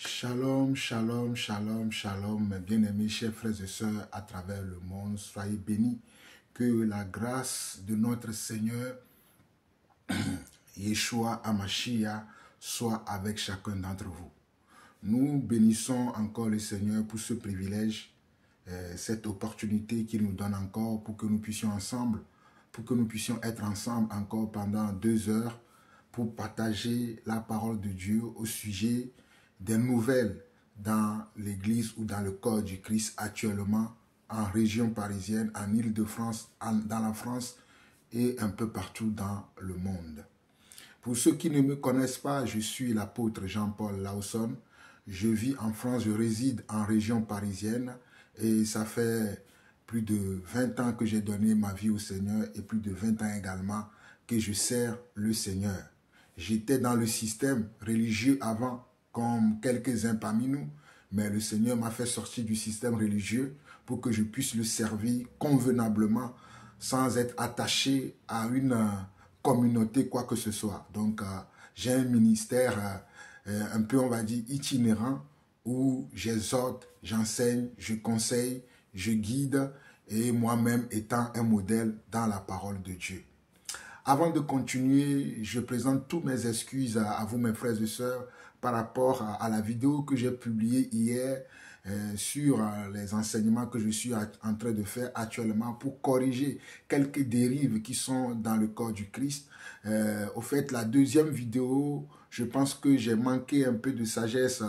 Shalom, shalom, shalom, shalom, mes bien-aimés, chers frères et sœurs à travers le monde, soyez bénis. Que la grâce de notre Seigneur, Yeshua HaMashiach, soit avec chacun d'entre vous. Nous bénissons encore le Seigneur pour ce privilège, cette opportunité qu'il nous donne encore pour que nous puissions ensemble, pour que nous puissions être ensemble encore pendant 2 heures pour partager la parole de Dieu au sujet des nouvelles dans l'église ou dans le corps du Christ actuellement en région parisienne, en Île-de-France, dans la France et un peu partout dans le monde. Pour ceux qui ne me connaissent pas, je suis l'apôtre Jean-Paul Lawson. Je vis en France, je réside en région parisienne et ça fait plus de 20 ans que j'ai donné ma vie au Seigneur et plus de 20 ans également que je sers le Seigneur. J'étais dans le système religieux avant, comme quelques-uns parmi nous, mais le Seigneur m'a fait sortir du système religieux pour que je puisse le servir convenablement sans être attaché à une communauté, quoi que ce soit. Donc, j'ai un ministère un peu, on va dire, itinérant où j'exhorte, j'enseigne, je conseille, je guide et moi-même étant un modèle dans la parole de Dieu. Avant de continuer, je présente toutes mes excuses à vous, mes frères et sœurs, par rapport à la vidéo que j'ai publiée hier sur les enseignements que je suis en train de faire actuellement pour corriger quelques dérives qui sont dans le corps du Christ. Au fait, la deuxième vidéo, je pense que j'ai manqué un peu de sagesse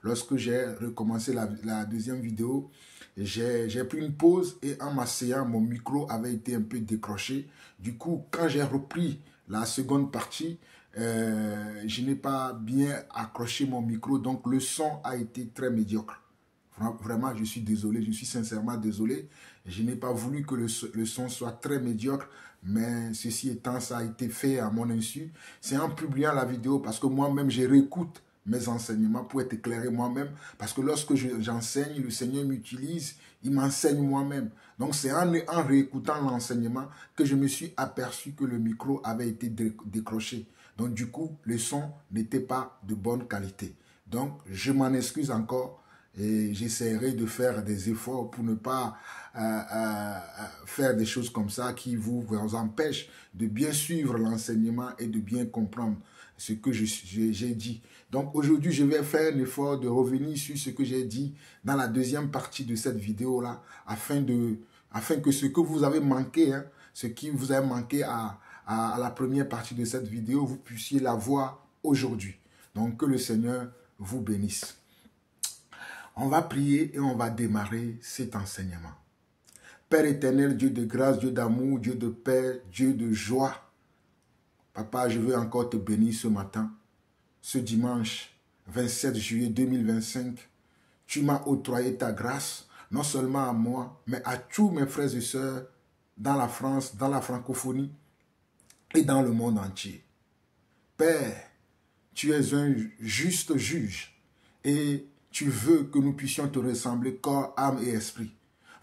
lorsque j'ai recommencé la deuxième vidéo. J'ai pris une pause et en m'asseyant, mon micro avait été un peu décroché. Du coup, quand j'ai repris la seconde partie, je n'ai pas bien accroché mon micro, donc le son a été très médiocre. Vraiment, je suis désolé, je suis sincèrement désolé. Je n'ai pas voulu que le son soit très médiocre, mais ceci étant, ça a été fait à mon insu. C'est en publiant la vidéo parce que moi-même, je réécoute mes enseignements pour être éclairé moi-même. Parce que lorsque j'enseigne, le Seigneur m'utilise, il m'enseigne moi-même. Donc c'est en réécoutant l'enseignement que je me suis aperçu que le micro avait été décroché. Donc du coup, le son n'était pas de bonne qualité. Donc je m'en excuse encore et j'essaierai de faire des efforts pour ne pas faire des choses comme ça qui vous empêchent de bien suivre l'enseignement et de bien comprendre ce que j'ai dit. Donc aujourd'hui, je vais faire un effort de revenir sur ce que j'ai dit dans la deuxième partie de cette vidéo-là, afin que ce que vous avez manqué, ce qui vous a manqué à la première partie de cette vidéo, vous puissiez la voir aujourd'hui. Donc que le Seigneur vous bénisse. On va prier et on va démarrer cet enseignement. Père éternel, Dieu de grâce, Dieu d'amour, Dieu de paix, Dieu de joie. Papa, je veux encore te bénir ce matin, ce dimanche 27 juillet 2025. Tu m'as octroyé ta grâce, non seulement à moi, mais à tous mes frères et sœurs dans la France, dans la francophonie et dans le monde entier. Père, tu es un juste juge et tu veux que nous puissions te ressembler corps, âme et esprit.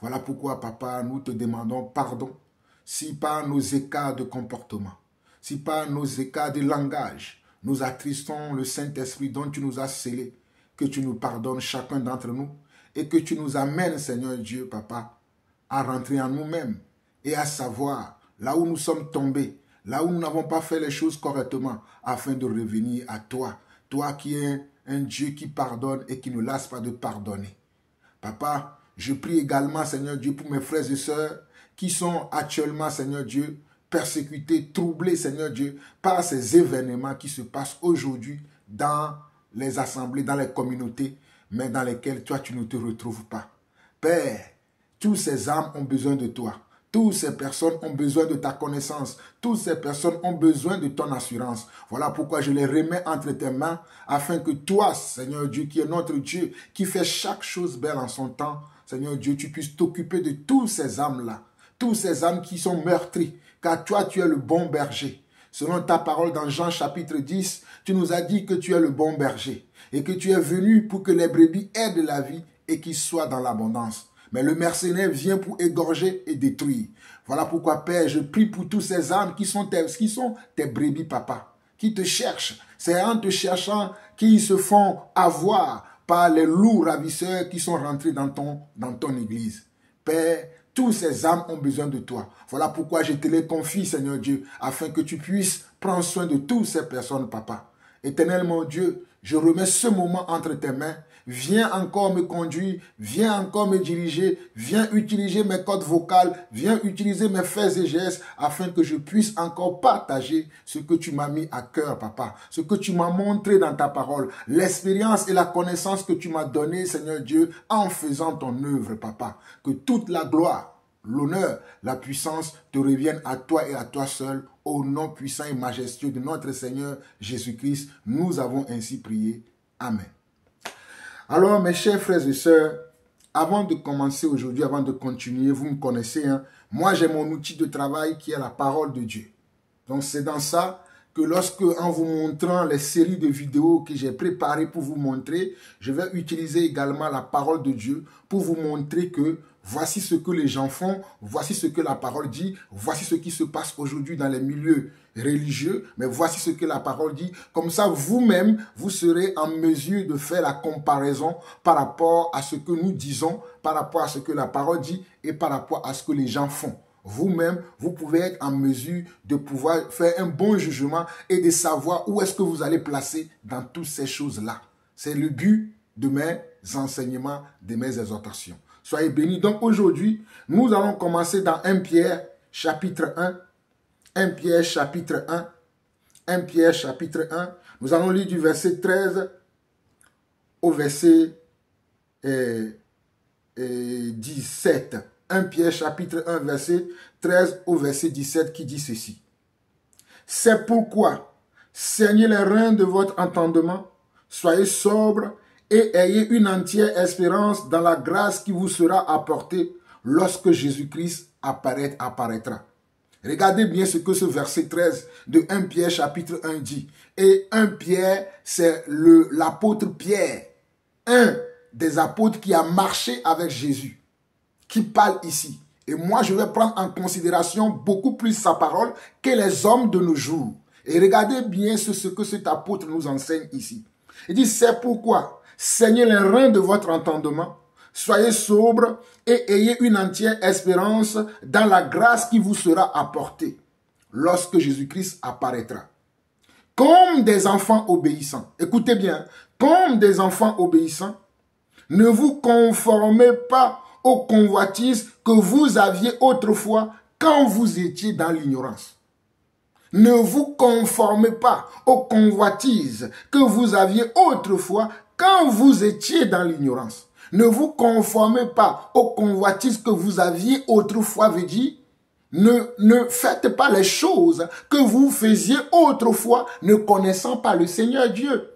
Voilà pourquoi, Papa, nous te demandons pardon si par nos écarts de comportement, si par nos écarts de langage, nous attristons le Saint-Esprit dont tu nous as scellés, que tu nous pardonnes chacun d'entre nous et que tu nous amènes, Seigneur Dieu, Papa, à rentrer en nous-mêmes et à savoir là où nous sommes tombés, là où nous n'avons pas fait les choses correctement, afin de revenir à toi, toi qui es un Dieu qui pardonne et qui ne lasse pas de pardonner. Papa, je prie également, Seigneur Dieu, pour mes frères et sœurs qui sont actuellement, Seigneur Dieu, persécutés, troublés, Seigneur Dieu, par ces événements qui se passent aujourd'hui dans les assemblées, dans les communautés, mais dans lesquelles toi, tu ne te retrouves pas. Père, tous ces âmes ont besoin de toi. Toutes ces personnes ont besoin de ta connaissance. Toutes ces personnes ont besoin de ton assurance. Voilà pourquoi je les remets entre tes mains, afin que toi, Seigneur Dieu, qui est notre Dieu, qui fait chaque chose belle en son temps, Seigneur Dieu, tu puisses t'occuper de toutes ces âmes-là. Toutes ces âmes qui sont meurtries, car toi, tu es le bon berger. Selon ta parole dans Jean chapitre 10, tu nous as dit que tu es le bon berger et que tu es venu pour que les brebis aient de la vie et qu'ils soient dans l'abondance. Mais le mercenaire vient pour égorger et détruire. Voilà pourquoi, Père, je prie pour tous ces âmes qui sont tes brebis, Papa, qui te cherchent. C'est en te cherchant qu'ils se font avoir par les loups ravisseurs qui sont rentrés dans ton église. Père, tous ces âmes ont besoin de toi. Voilà pourquoi je te les confie, Seigneur Dieu, afin que tu puisses prendre soin de toutes ces personnes, Papa. Éternel mon Dieu, je remets ce moment entre tes mains. Viens encore me conduire, viens encore me diriger, viens utiliser mes cordes vocales, viens utiliser mes faits et gestes afin que je puisse encore partager ce que tu m'as mis à cœur, Papa, ce que tu m'as montré dans ta parole, l'expérience et la connaissance que tu m'as donnée, Seigneur Dieu, en faisant ton œuvre, Papa. Que toute la gloire, l'honneur, la puissance te reviennent à toi et à toi seul, au nom puissant et majestueux de notre Seigneur Jésus-Christ. Nous avons ainsi prié. Amen. Alors, mes chers frères et sœurs, avant de commencer aujourd'hui, avant de continuer, vous me connaissez, hein, moi j'ai mon outil de travail qui est la parole de Dieu. Donc c'est dans ça que lorsque, en vous montrant les séries de vidéos que j'ai préparées pour vous montrer, je vais utiliser également la parole de Dieu pour vous montrer que voici ce que les gens font, voici ce que la parole dit, voici ce qui se passe aujourd'hui dans les milieux religieux, mais voici ce que la parole dit. Comme ça, vous-même, vous serez en mesure de faire la comparaison par rapport à ce que nous disons, par rapport à ce que la parole dit et par rapport à ce que les gens font. Vous-même, vous pouvez être en mesure de pouvoir faire un bon jugement et de savoir où est-ce que vous allez placer dans toutes ces choses-là. C'est le but de mes enseignements, de mes exhortations. Soyez bénis. Donc aujourd'hui, nous allons commencer dans 1 Pierre chapitre 1. 1 Pierre chapitre 1. 1 Pierre chapitre 1. Nous allons lire du verset 13 au verset 17. 1 Pierre chapitre 1 verset 13 au verset 17 qui dit ceci. C'est pourquoi, saignez les reins de votre entendement, soyez sobres et ayez une entière espérance dans la grâce qui vous sera apportée lorsque Jésus-Christ apparaîtra. Regardez bien ce que ce verset 13 de 1 Pierre chapitre 1 dit. Et 1 Pierre, c'est l'apôtre Pierre, un des apôtres qui a marché avec Jésus, qui parle ici. Et moi, je vais prendre en considération beaucoup plus sa parole que les hommes de nos jours. Et regardez bien ce que cet apôtre nous enseigne ici. Il dit, c'est pourquoi, saignez les reins de votre entendement, soyez sobres et ayez une entière espérance dans la grâce qui vous sera apportée lorsque Jésus-Christ apparaîtra. Comme des enfants obéissants, écoutez bien, comme des enfants obéissants, ne vous conformez pas aux convoitises que vous aviez autrefois quand vous étiez dans l'ignorance. Ne vous conformez pas aux convoitises que vous aviez autrefois quand vous étiez dans l'ignorance. Ne vous conformez pas aux convoitises que vous aviez autrefois, veut dire, ne faites pas les choses que vous faisiez autrefois ne connaissant pas le Seigneur Dieu.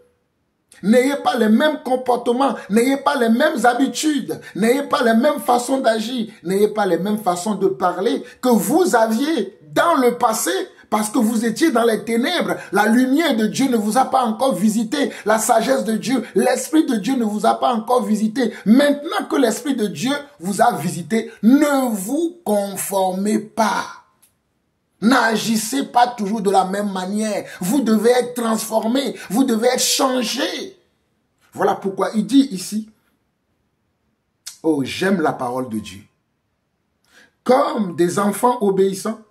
N'ayez pas les mêmes comportements, n'ayez pas les mêmes habitudes, n'ayez pas les mêmes façons d'agir, n'ayez pas les mêmes façons de parler que vous aviez dans le passé parce que vous étiez dans les ténèbres. La lumière de Dieu ne vous a pas encore visité, la sagesse de Dieu, l'Esprit de Dieu ne vous a pas encore visité. Maintenant que l'Esprit de Dieu vous a visité, ne vous conformez pas. N'agissez pas toujours de la même manière. Vous devez être transformé. Vous devez être changé. Voilà pourquoi il dit ici, oh, j'aime la parole de Dieu. Comme des enfants obéissants,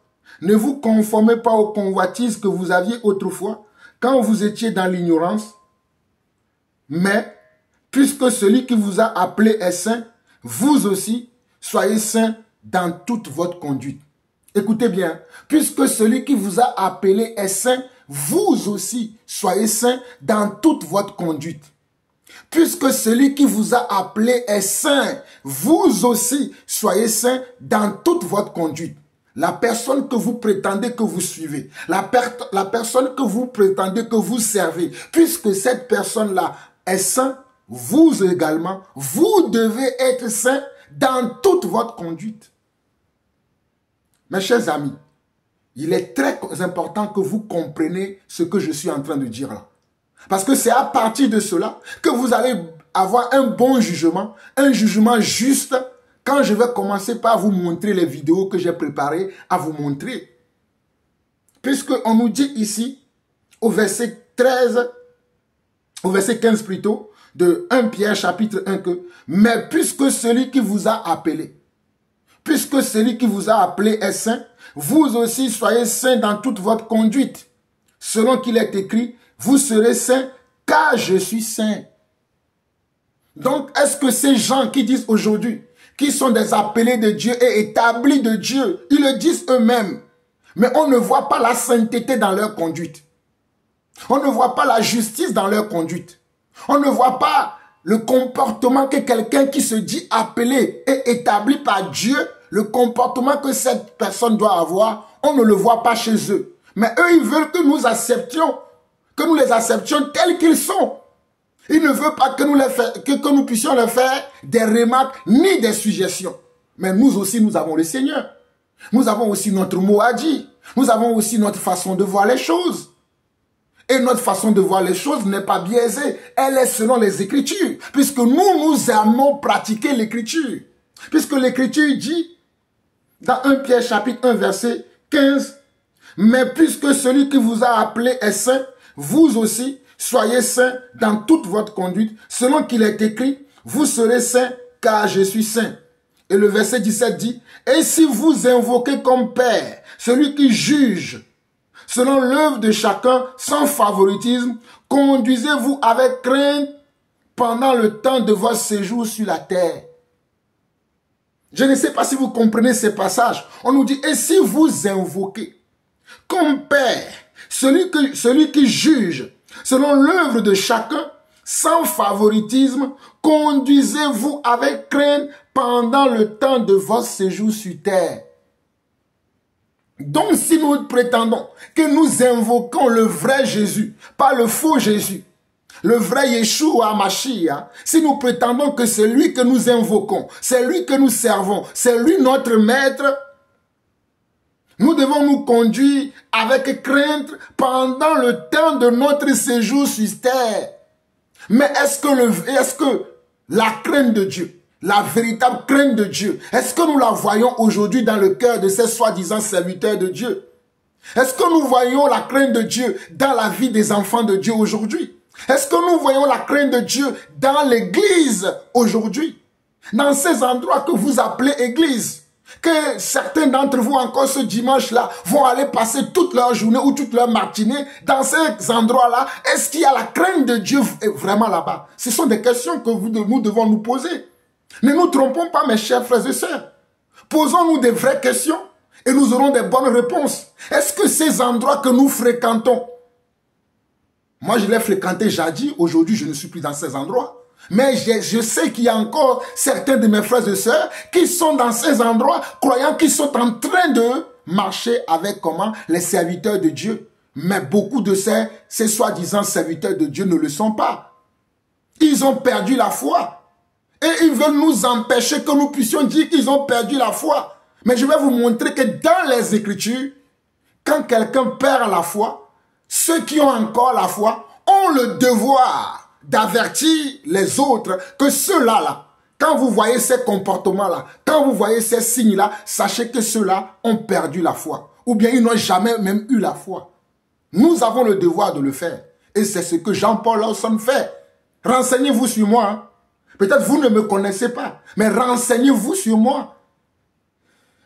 ne vous conformez pas aux convoitises que vous aviez autrefois, quand vous étiez dans l'ignorance. Mais, puisque celui qui vous a appelé est saint, vous aussi, soyez saints dans toute votre conduite. Écoutez bien, puisque celui qui vous a appelé est saint, vous aussi soyez saints dans toute votre conduite. Puisque celui qui vous a appelé est saint, vous aussi soyez saints dans toute votre conduite. La personne que vous prétendez que vous suivez, la personne que vous prétendez que vous servez, puisque cette personne-là est saint, vous également, vous devez être saint dans toute votre conduite. Mes chers amis, il est très important que vous compreniez ce que je suis en train de dire là. Parce que c'est à partir de cela que vous allez avoir un bon jugement, un jugement juste, quand je vais commencer par vous montrer les vidéos que j'ai préparées à vous montrer. Puisqu'on nous dit ici, au verset 13, au verset 15 plutôt, de 1 Pierre chapitre 1 que, mais puisque celui qui vous a appelé, est saint, vous aussi soyez saints dans toute votre conduite. Selon qu'il est écrit, vous serez saints car je suis saint. Donc, est-ce que ces gens qui disent aujourd'hui, qui sont des appelés de Dieu et établis de Dieu, ils le disent eux-mêmes, mais on ne voit pas la sainteté dans leur conduite. On ne voit pas la justice dans leur conduite. On ne voit pas le comportement que quelqu'un qui se dit appelé et établi par Dieu, le comportement que cette personne doit avoir, on ne le voit pas chez eux. Mais eux, ils veulent que nous les acceptions tels qu'ils sont. Ils ne veulent pas que nous puissions leur faire des remarques ni des suggestions. Mais nous aussi, nous avons le Seigneur. Nous avons aussi notre mot à dire. Nous avons aussi notre façon de voir les choses. Et notre façon de voir les choses n'est pas biaisée. Elle est selon les Écritures. Puisque nous aimons pratiquer l'Écriture. Puisque l'Écriture dit, dans 1 Pierre chapitre 1 verset 15, mais puisque celui qui vous a appelé est saint, vous aussi soyez saints dans toute votre conduite. Selon qu'il est écrit, vous serez saints car je suis saint. Et le verset 17 dit, et si vous invoquez comme Père celui qui juge selon l'œuvre de chacun sans favoritisme, conduisez-vous avec crainte pendant le temps de votre séjour sur la terre. Je ne sais pas si vous comprenez ces passages. On nous dit, et si vous invoquez comme Père celui qui juge selon l'œuvre de chacun, sans favoritisme, conduisez-vous avec crainte pendant le temps de votre séjour sur terre. Donc si nous prétendons que nous invoquons le vrai Jésus, pas le faux Jésus, le vrai Yeshua Mashiach, si nous prétendons que c'est lui que nous invoquons, c'est lui que nous servons, c'est lui notre maître, nous devons nous conduire avec crainte pendant le temps de notre séjour sur terre. Mais est-ce que la crainte de Dieu, la véritable crainte de Dieu, est-ce que nous la voyons aujourd'hui dans le cœur de ces soi-disant serviteurs de Dieu? Est-ce que nous voyons la crainte de Dieu dans la vie des enfants de Dieu aujourd'hui? Est-ce que nous voyons la crainte de Dieu dans l'église aujourd'hui? Dans ces endroits que vous appelez église? Que certains d'entre vous encore ce dimanche-là vont aller passer toute leur journée ou toute leur matinée dans ces endroits-là. Est-ce qu'il y a la crainte de Dieu vraiment là-bas? Ce sont des questions que nous devons nous poser. Ne nous trompons pas, mes chers frères et sœurs. Posons-nous des vraies questions et nous aurons des bonnes réponses. Est-ce que ces endroits que nous fréquentons, moi je les fréquentais jadis, aujourd'hui je ne suis plus dans ces endroits. Mais je sais qu'il y a encore certains de mes frères et sœurs qui sont dans ces endroits, croyant qu'ils sont en train de marcher avec les serviteurs de Dieu. Mais beaucoup de ces soi-disant serviteurs de Dieu ne le sont pas. Ils ont perdu la foi. Et ils veulent nous empêcher que nous puissions dire qu'ils ont perdu la foi. Mais je vais vous montrer que dans les Écritures, quand quelqu'un perd la foi, ceux qui ont encore la foi ont le devoir d'avertir les autres que ceux-là, quand vous voyez ces comportements-là, quand vous voyez ces signes-là, sachez que ceux-là ont perdu la foi. Ou bien ils n'ont jamais même eu la foi. Nous avons le devoir de le faire. Et c'est ce que Jean-Paul Lawson fait. Renseignez-vous sur moi. Hein. Peut-être vous ne me connaissez pas, mais renseignez-vous sur moi.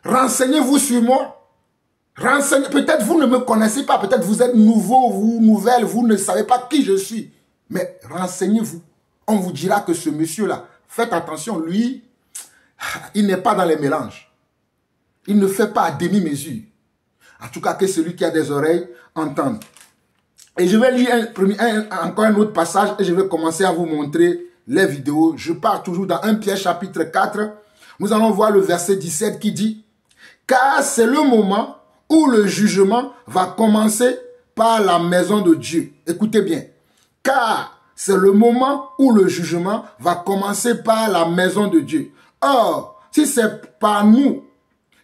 Renseignez-vous sur moi. Peut-être vous ne me connaissez pas, peut-être vous êtes nouveau, vous nouvelle, vous ne savez pas qui je suis. Mais renseignez-vous. On vous dira que ce monsieur-là, faites attention, lui, il n'est pas dans les mélanges. Il ne fait pas à demi-mesure. En tout cas, que celui qui a des oreilles entende. Et je vais lire encore un autre passage et je vais commencer à vous montrer les vidéos. Je pars toujours dans 1 Pierre chapitre 4. Nous allons voir le verset 17 qui dit « Car c'est le moment où le jugement va commencer par la maison de Dieu. » Écoutez bien. Car c'est le moment où le jugement va commencer par la maison de Dieu. Or, si c'est par nous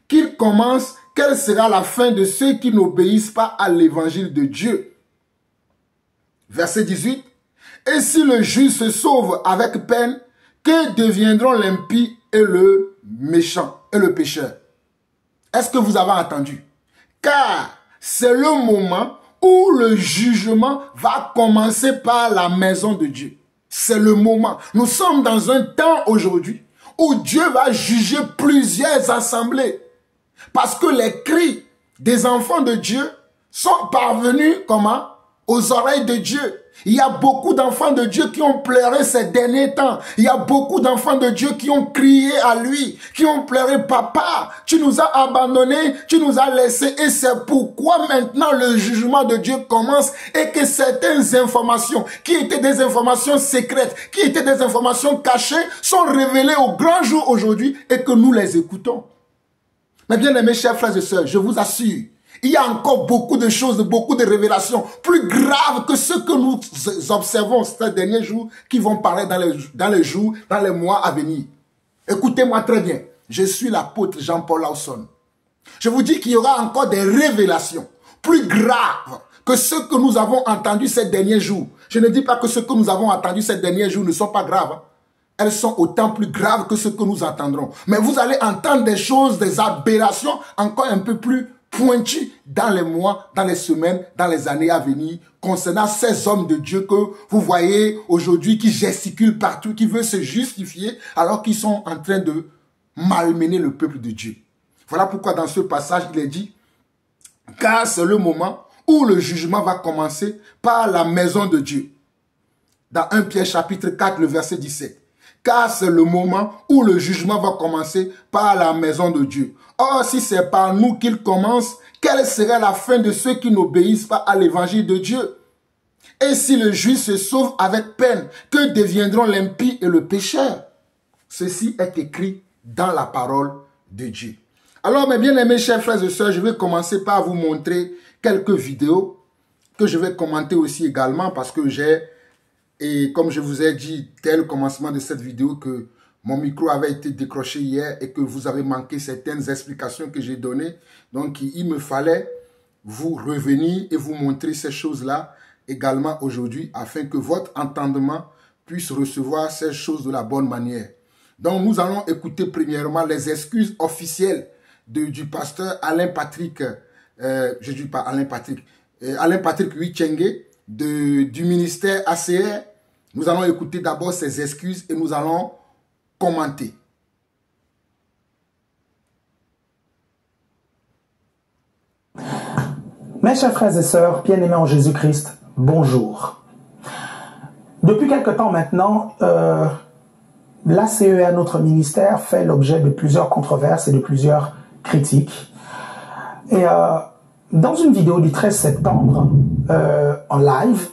qu'il commence, quelle sera la fin de ceux qui n'obéissent pas à l'évangile de Dieu? Verset 18. Et si le juste se sauve avec peine, que deviendront l'impie et le méchant et le pécheur? Est-ce que vous avez entendu? Car c'est le moment où le jugement va commencer par la maison de Dieu. C'est le moment. Nous sommes dans un temps aujourd'hui où Dieu va juger plusieurs assemblées. Parce que les cris des enfants de Dieu sont parvenus comment? Aux oreilles de Dieu. Il y a beaucoup d'enfants de Dieu qui ont pleuré ces derniers temps. Il y a beaucoup d'enfants de Dieu qui ont crié à lui, qui ont pleuré, papa, tu nous as abandonnés, tu nous as laissés. Et c'est pourquoi maintenant le jugement de Dieu commence et que certaines informations qui étaient des informations secrètes, qui étaient des informations cachées, sont révélées au grand jour aujourd'hui et que nous les écoutons. Mais bien aimés chers frères et sœurs, je vous assure, il y a encore beaucoup de choses, beaucoup de révélations plus graves que ce que nous observons ces derniers jours qui vont paraître dans les jours, dans les mois à venir. Écoutez-moi très bien. Je suis l'apôtre Jean-Paul Lawson. Je vous dis qu'il y aura encore des révélations plus graves que ce que nous avons entendu ces derniers jours. Je ne dis pas que ce que nous avons entendu ces derniers jours ne sont pas graves. Elles sont autant plus graves que ce que nous entendrons. Mais vous allez entendre des choses, des aberrations encore un peu plus pointu dans les mois, dans les semaines, dans les années à venir, concernant ces hommes de Dieu que vous voyez aujourd'hui qui gesticulent partout, qui veulent se justifier alors qu'ils sont en train de malmener le peuple de Dieu. Voilà pourquoi dans ce passage, il est dit, car c'est le moment où le jugement va commencer par la maison de Dieu. Dans 1 Pierre chapitre 4, le verset 17. Car c'est le moment où le jugement va commencer par la maison de Dieu. Or, si c'est par nous qu'il commence, quelle serait la fin de ceux qui n'obéissent pas à l'évangile de Dieu? Et si le juif se sauve avec peine, que deviendront l'impie et le pécheur? Ceci est écrit dans la parole de Dieu. Alors, mes bien-aimés chers frères et sœurs, je vais commencer par vous montrer quelques vidéos que je vais commenter aussi également parce que et comme je vous ai dit dès le commencement de cette vidéo que mon micro avait été décroché hier et que vous avez manqué certaines explications que j'ai données. Donc, il me fallait vous revenir et vous montrer ces choses-là également aujourd'hui afin que votre entendement puisse recevoir ces choses de la bonne manière. Donc, nous allons écouter premièrement les excuses officielles du pasteur Alain Patrick, je ne dis pas Alain Patrick, Alain Patrick Huichengue du ministère ACR. Nous allons écouter d'abord ses excuses et nous allons commenter. Mes chers frères et sœurs, bien-aimés en Jésus-Christ, bonjour. Depuis quelque temps maintenant, l'ACER, notre ministère, fait l'objet de plusieurs controverses et de plusieurs critiques. Et dans une vidéo du 13 septembre, en live,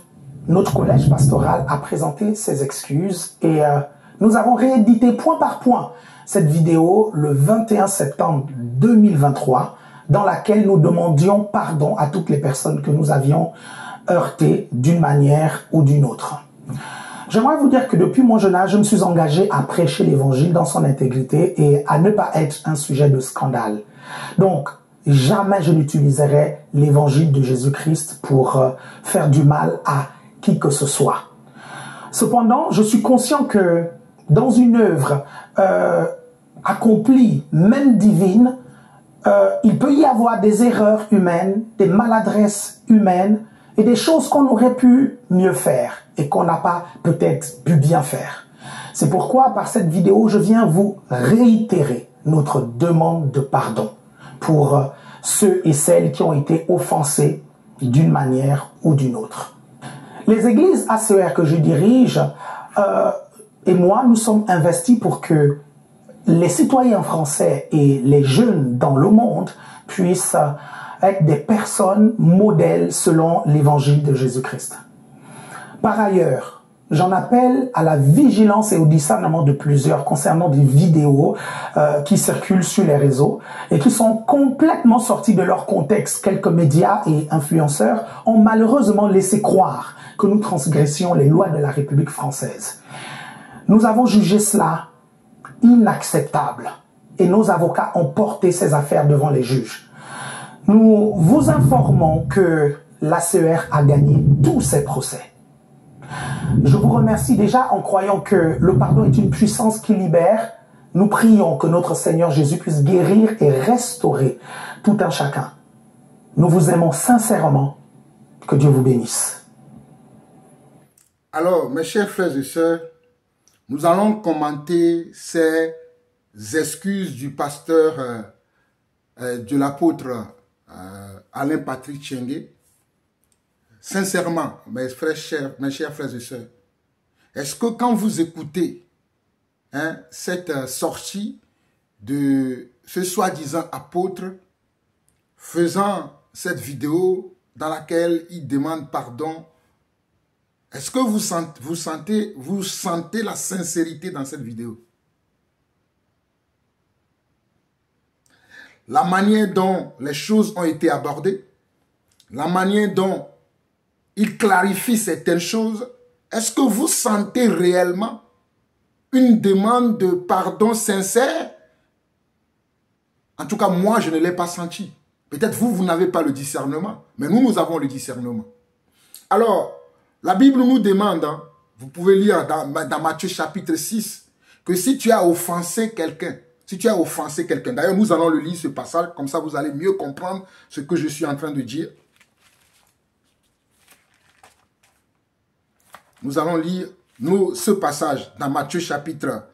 notre collège pastoral a présenté ses excuses et nous avons réédité point par point cette vidéo le 21 septembre 2023 dans laquelle nous demandions pardon à toutes les personnes que nous avions heurtées d'une manière ou d'une autre. J'aimerais vous dire que depuis mon jeune âge, je me suis engagé à prêcher l'évangile dans son intégrité et à ne pas être un sujet de scandale. Donc, jamais je n'utiliserai l'évangile de Jésus-Christ pour faire du mal à qui que ce soit. Cependant, je suis conscient que dans une œuvre accomplie, même divine, il peut y avoir des erreurs humaines, des maladresses humaines et des choses qu'on aurait pu mieux faire et qu'on n'a pas peut-être pu bien faire. C'est pourquoi, par cette vidéo, je viens vous réitérer notre demande de pardon pour ceux et celles qui ont été offensés d'une manière ou d'une autre. Les églises ACER que je dirige et moi, nous sommes investis pour que les citoyens français et les jeunes dans le monde puissent être des personnes modèles selon l'évangile de Jésus-Christ. Par ailleurs, j'en appelle à la vigilance et au discernement de plusieurs concernant des vidéos qui circulent sur les réseaux et qui sont complètement sorties de leur contexte. Quelques médias et influenceurs ont malheureusement laissé croire que nous transgressions les lois de la République française. Nous avons jugé cela inacceptable et nos avocats ont porté ces affaires devant les juges. Nous vous informons que l'ACER a gagné tous ses procès. Je vous remercie déjà en croyant que le pardon est une puissance qui libère. Nous prions que notre Seigneur Jésus puisse guérir et restaurer tout un chacun. Nous vous aimons sincèrement Que Dieu vous bénisse. Alors, mes chers frères et sœurs, nous allons commenter ces excuses du pasteur, de l'apôtre Alain Patrick Tchengué. Sincèrement, mes chers frères et sœurs, est-ce que quand vous écoutez cette sortie de ce soi-disant apôtre faisant cette vidéo dans laquelle il demande pardon, est-ce que vous sentez la sincérité dans cette vidéo? La manière dont les choses ont été abordées, la manière dont il clarifie certaines choses, est-ce que vous sentez réellement une demande de pardon sincère? En tout cas, moi, je ne l'ai pas senti. Peut-être vous n'avez pas le discernement, mais nous avons le discernement. Alors, la Bible nous demande, vous pouvez lire dans Matthieu chapitre 6, que si tu as offensé quelqu'un, d'ailleurs nous allons le lire ce passage, comme ça vous allez mieux comprendre ce que je suis en train de dire. Nous allons lire ce passage dans Matthieu chapitre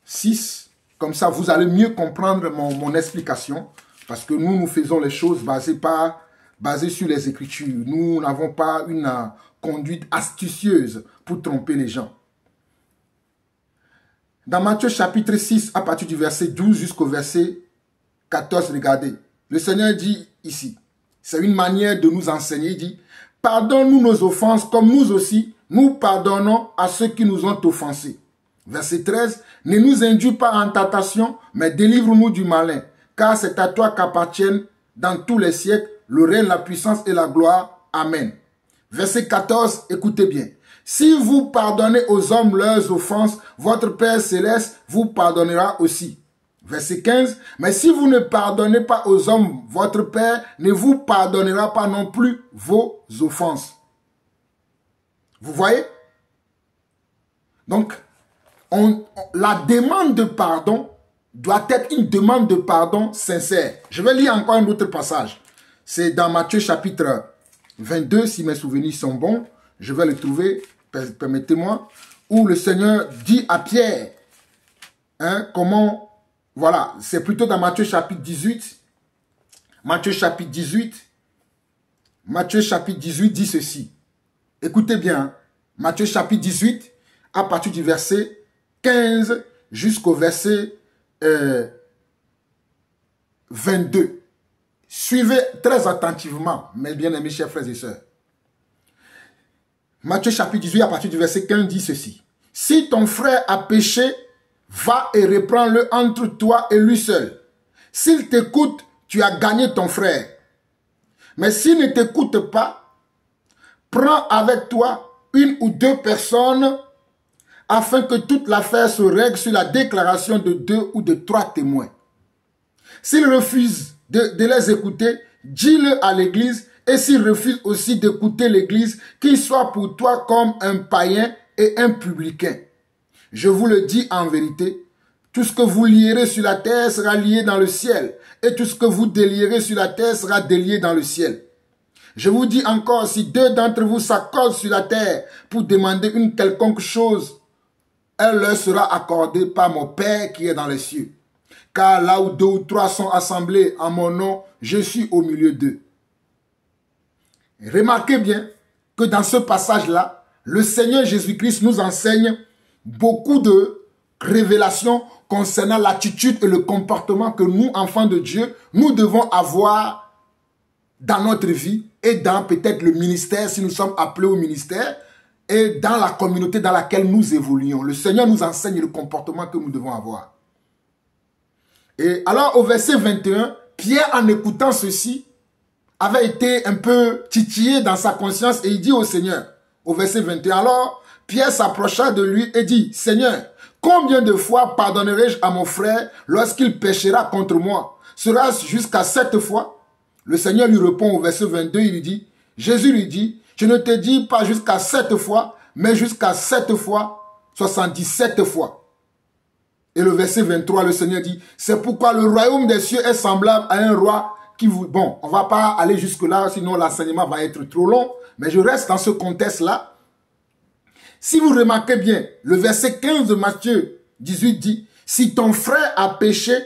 6, comme ça vous allez mieux comprendre mon explication, parce que nous faisons les choses basées sur les Écritures. Nous n'avons pas une conduite astucieuse pour tromper les gens. Dans Matthieu chapitre 6, à partir du verset 12 jusqu'au verset 14, regardez. Le Seigneur dit ici, c'est une manière de nous enseigner, il dit, « Pardonne-nous nos offenses comme nous aussi, nous pardonnons à ceux qui nous ont offensés. » Verset 13, « Ne nous induis pas en tentation, mais délivre-nous du malin, car c'est à toi qu'appartiennent dans tous les siècles le règne, la puissance et la gloire. Amen. » Verset 14, écoutez bien. « Si vous pardonnez aux hommes leurs offenses, votre Père céleste vous pardonnera aussi. » Verset 15, « Mais si vous ne pardonnez pas aux hommes, votre Père ne vous pardonnera pas non plus vos offenses. » Vous voyez? Donc, la demande de pardon doit être une demande de pardon sincère. Je vais lire encore un autre passage. C'est dans Matthieu chapitre 22, si mes souvenirs sont bons. Je vais le trouver, permettez-moi, où le Seigneur dit à Pierre, comment, voilà, c'est plutôt dans Matthieu chapitre 18. Matthieu chapitre 18 dit ceci. Écoutez bien, Matthieu chapitre 18, à partir du verset 15 jusqu'au verset 22. Suivez très attentivement, mes bien-aimés chers frères et sœurs. Matthieu chapitre 18, à partir du verset 15, dit ceci. « Si ton frère a péché, va et reprends-le entre toi et lui seul. S'il t'écoute, tu as gagné ton frère. Mais s'il ne t'écoute pas, prends avec toi une ou deux personnes afin que toute l'affaire se règle sur la déclaration de 2 ou de 3 témoins. S'il refuse de les écouter, dis-le à l'église, et s'il refuse aussi d'écouter l'église, qu'il soit pour toi comme un païen et un publicain. Je vous le dis en vérité, tout ce que vous lierez sur la terre sera lié dans le ciel, et tout ce que vous délierez sur la terre sera délié dans le ciel. Je vous dis encore, si 2 d'entre vous s'accordent sur la terre pour demander une quelconque chose, elle leur sera accordée par mon Père qui est dans les cieux. Car là où 2 ou 3 sont assemblés en mon nom, je suis au milieu d'eux. Remarquez bien que dans ce passage-là, le Seigneur Jésus-Christ nous enseigne beaucoup de révélations concernant l'attitude et le comportement que nous, enfants de Dieu, nous devons avoir dans notre vie et dans peut-être le ministère, si nous sommes appelés au ministère, et dans la communauté dans laquelle nous évoluons. Le Seigneur nous enseigne le comportement que nous devons avoir. Et alors au verset 21, Pierre, en écoutant ceci, avait été un peu titillé dans sa conscience et il dit au Seigneur, au verset 21, alors Pierre s'approcha de lui et dit, « Seigneur, combien de fois pardonnerai-je à mon frère lorsqu'il péchera contre moi? Sera-ce jusqu'à 7 fois ?» Le Seigneur lui répond au verset 22, il lui dit, Jésus lui dit, « Je ne te dis pas jusqu'à 7 fois, mais jusqu'à 7 fois, 77 fois. » Et le verset 23, le Seigneur dit, « C'est pourquoi le royaume des cieux est semblable à un roi qui vous... Bon, on ne va pas aller jusque-là, sinon l'enseignement va être trop long. Mais je reste dans ce contexte-là. Si vous remarquez bien, le verset 15 de Matthieu 18 dit, « Si ton frère a péché,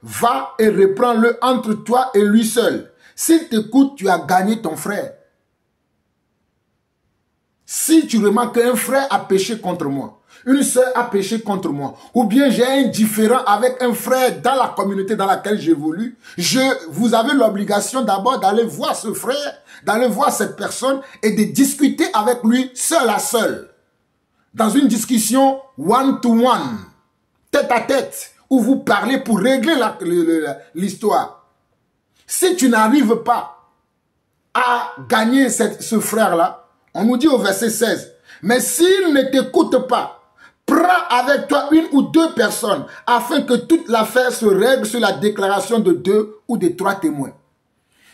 va et reprends-le entre toi et lui seul. S'il t'écoute, tu as gagné ton frère. » Si tu remarques qu'un frère a péché contre moi, une sœur a péché contre moi, ou bien j'ai un différend avec un frère dans la communauté dans laquelle j'évolue, vous avez l'obligation d'abord d'aller voir ce frère, d'aller voir cette personne et de discuter avec lui seul à seul. Dans une discussion one-to-one, tête à tête, où vous parlez pour régler l'histoire. Si tu n'arrives pas à gagner ce frère-là, on nous dit au verset 16, « Mais s'il ne t'écoute pas, prends avec toi une ou deux personnes, afin que toute l'affaire se règle sur la déclaration de 2 ou de 3 témoins. »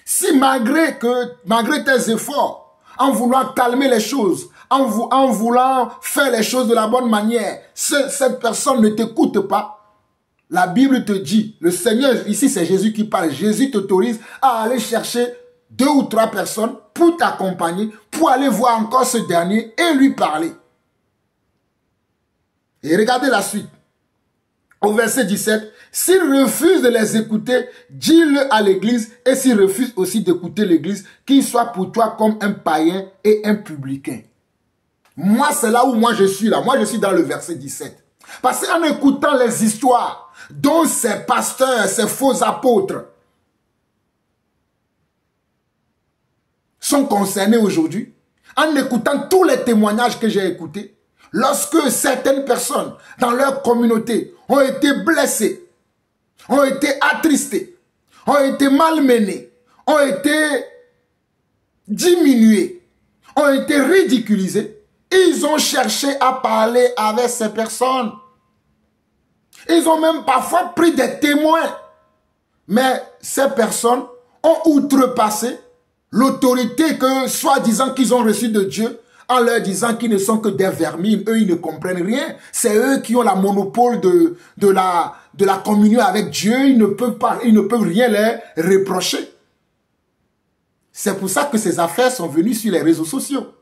Si malgré tes efforts, en voulant calmer les choses, en voulant faire les choses de la bonne manière, cette personne ne t'écoute pas, la Bible te dit, le Seigneur, ici c'est Jésus qui parle, Jésus t'autorise à aller chercher 2 ou 3 personnes pour t'accompagner, pour aller voir encore ce dernier et lui parler. Et regardez la suite. Au verset 17, « S'il refuse de les écouter, dis-le à l'église, et s'il refuse aussi d'écouter l'église, qu'il soit pour toi comme un païen et un publicain. » Moi, c'est là où moi je suis là. Moi, je suis dans le verset 17. Parce qu'en écoutant les histoires dont ces pasteurs, ces faux apôtres sont concernés aujourd'hui, en écoutant tous les témoignages que j'ai écoutés, lorsque certaines personnes dans leur communauté ont été blessées, ont été attristées, ont été malmenées, ont été diminuées, ont été ridiculisées, ils ont cherché à parler avec ces personnes. Ils ont même parfois pris des témoins. Mais ces personnes ont outrepassé l'autorité que, soi-disant qu'ils ont reçue de Dieu, en leur disant qu'ils ne sont que des vermines. Eux, ils ne comprennent rien. C'est eux qui ont la monopole de la communion avec Dieu. Ils ne peuvent rien leur reprocher. C'est pour ça que ces affaires sont venues sur les réseaux sociaux.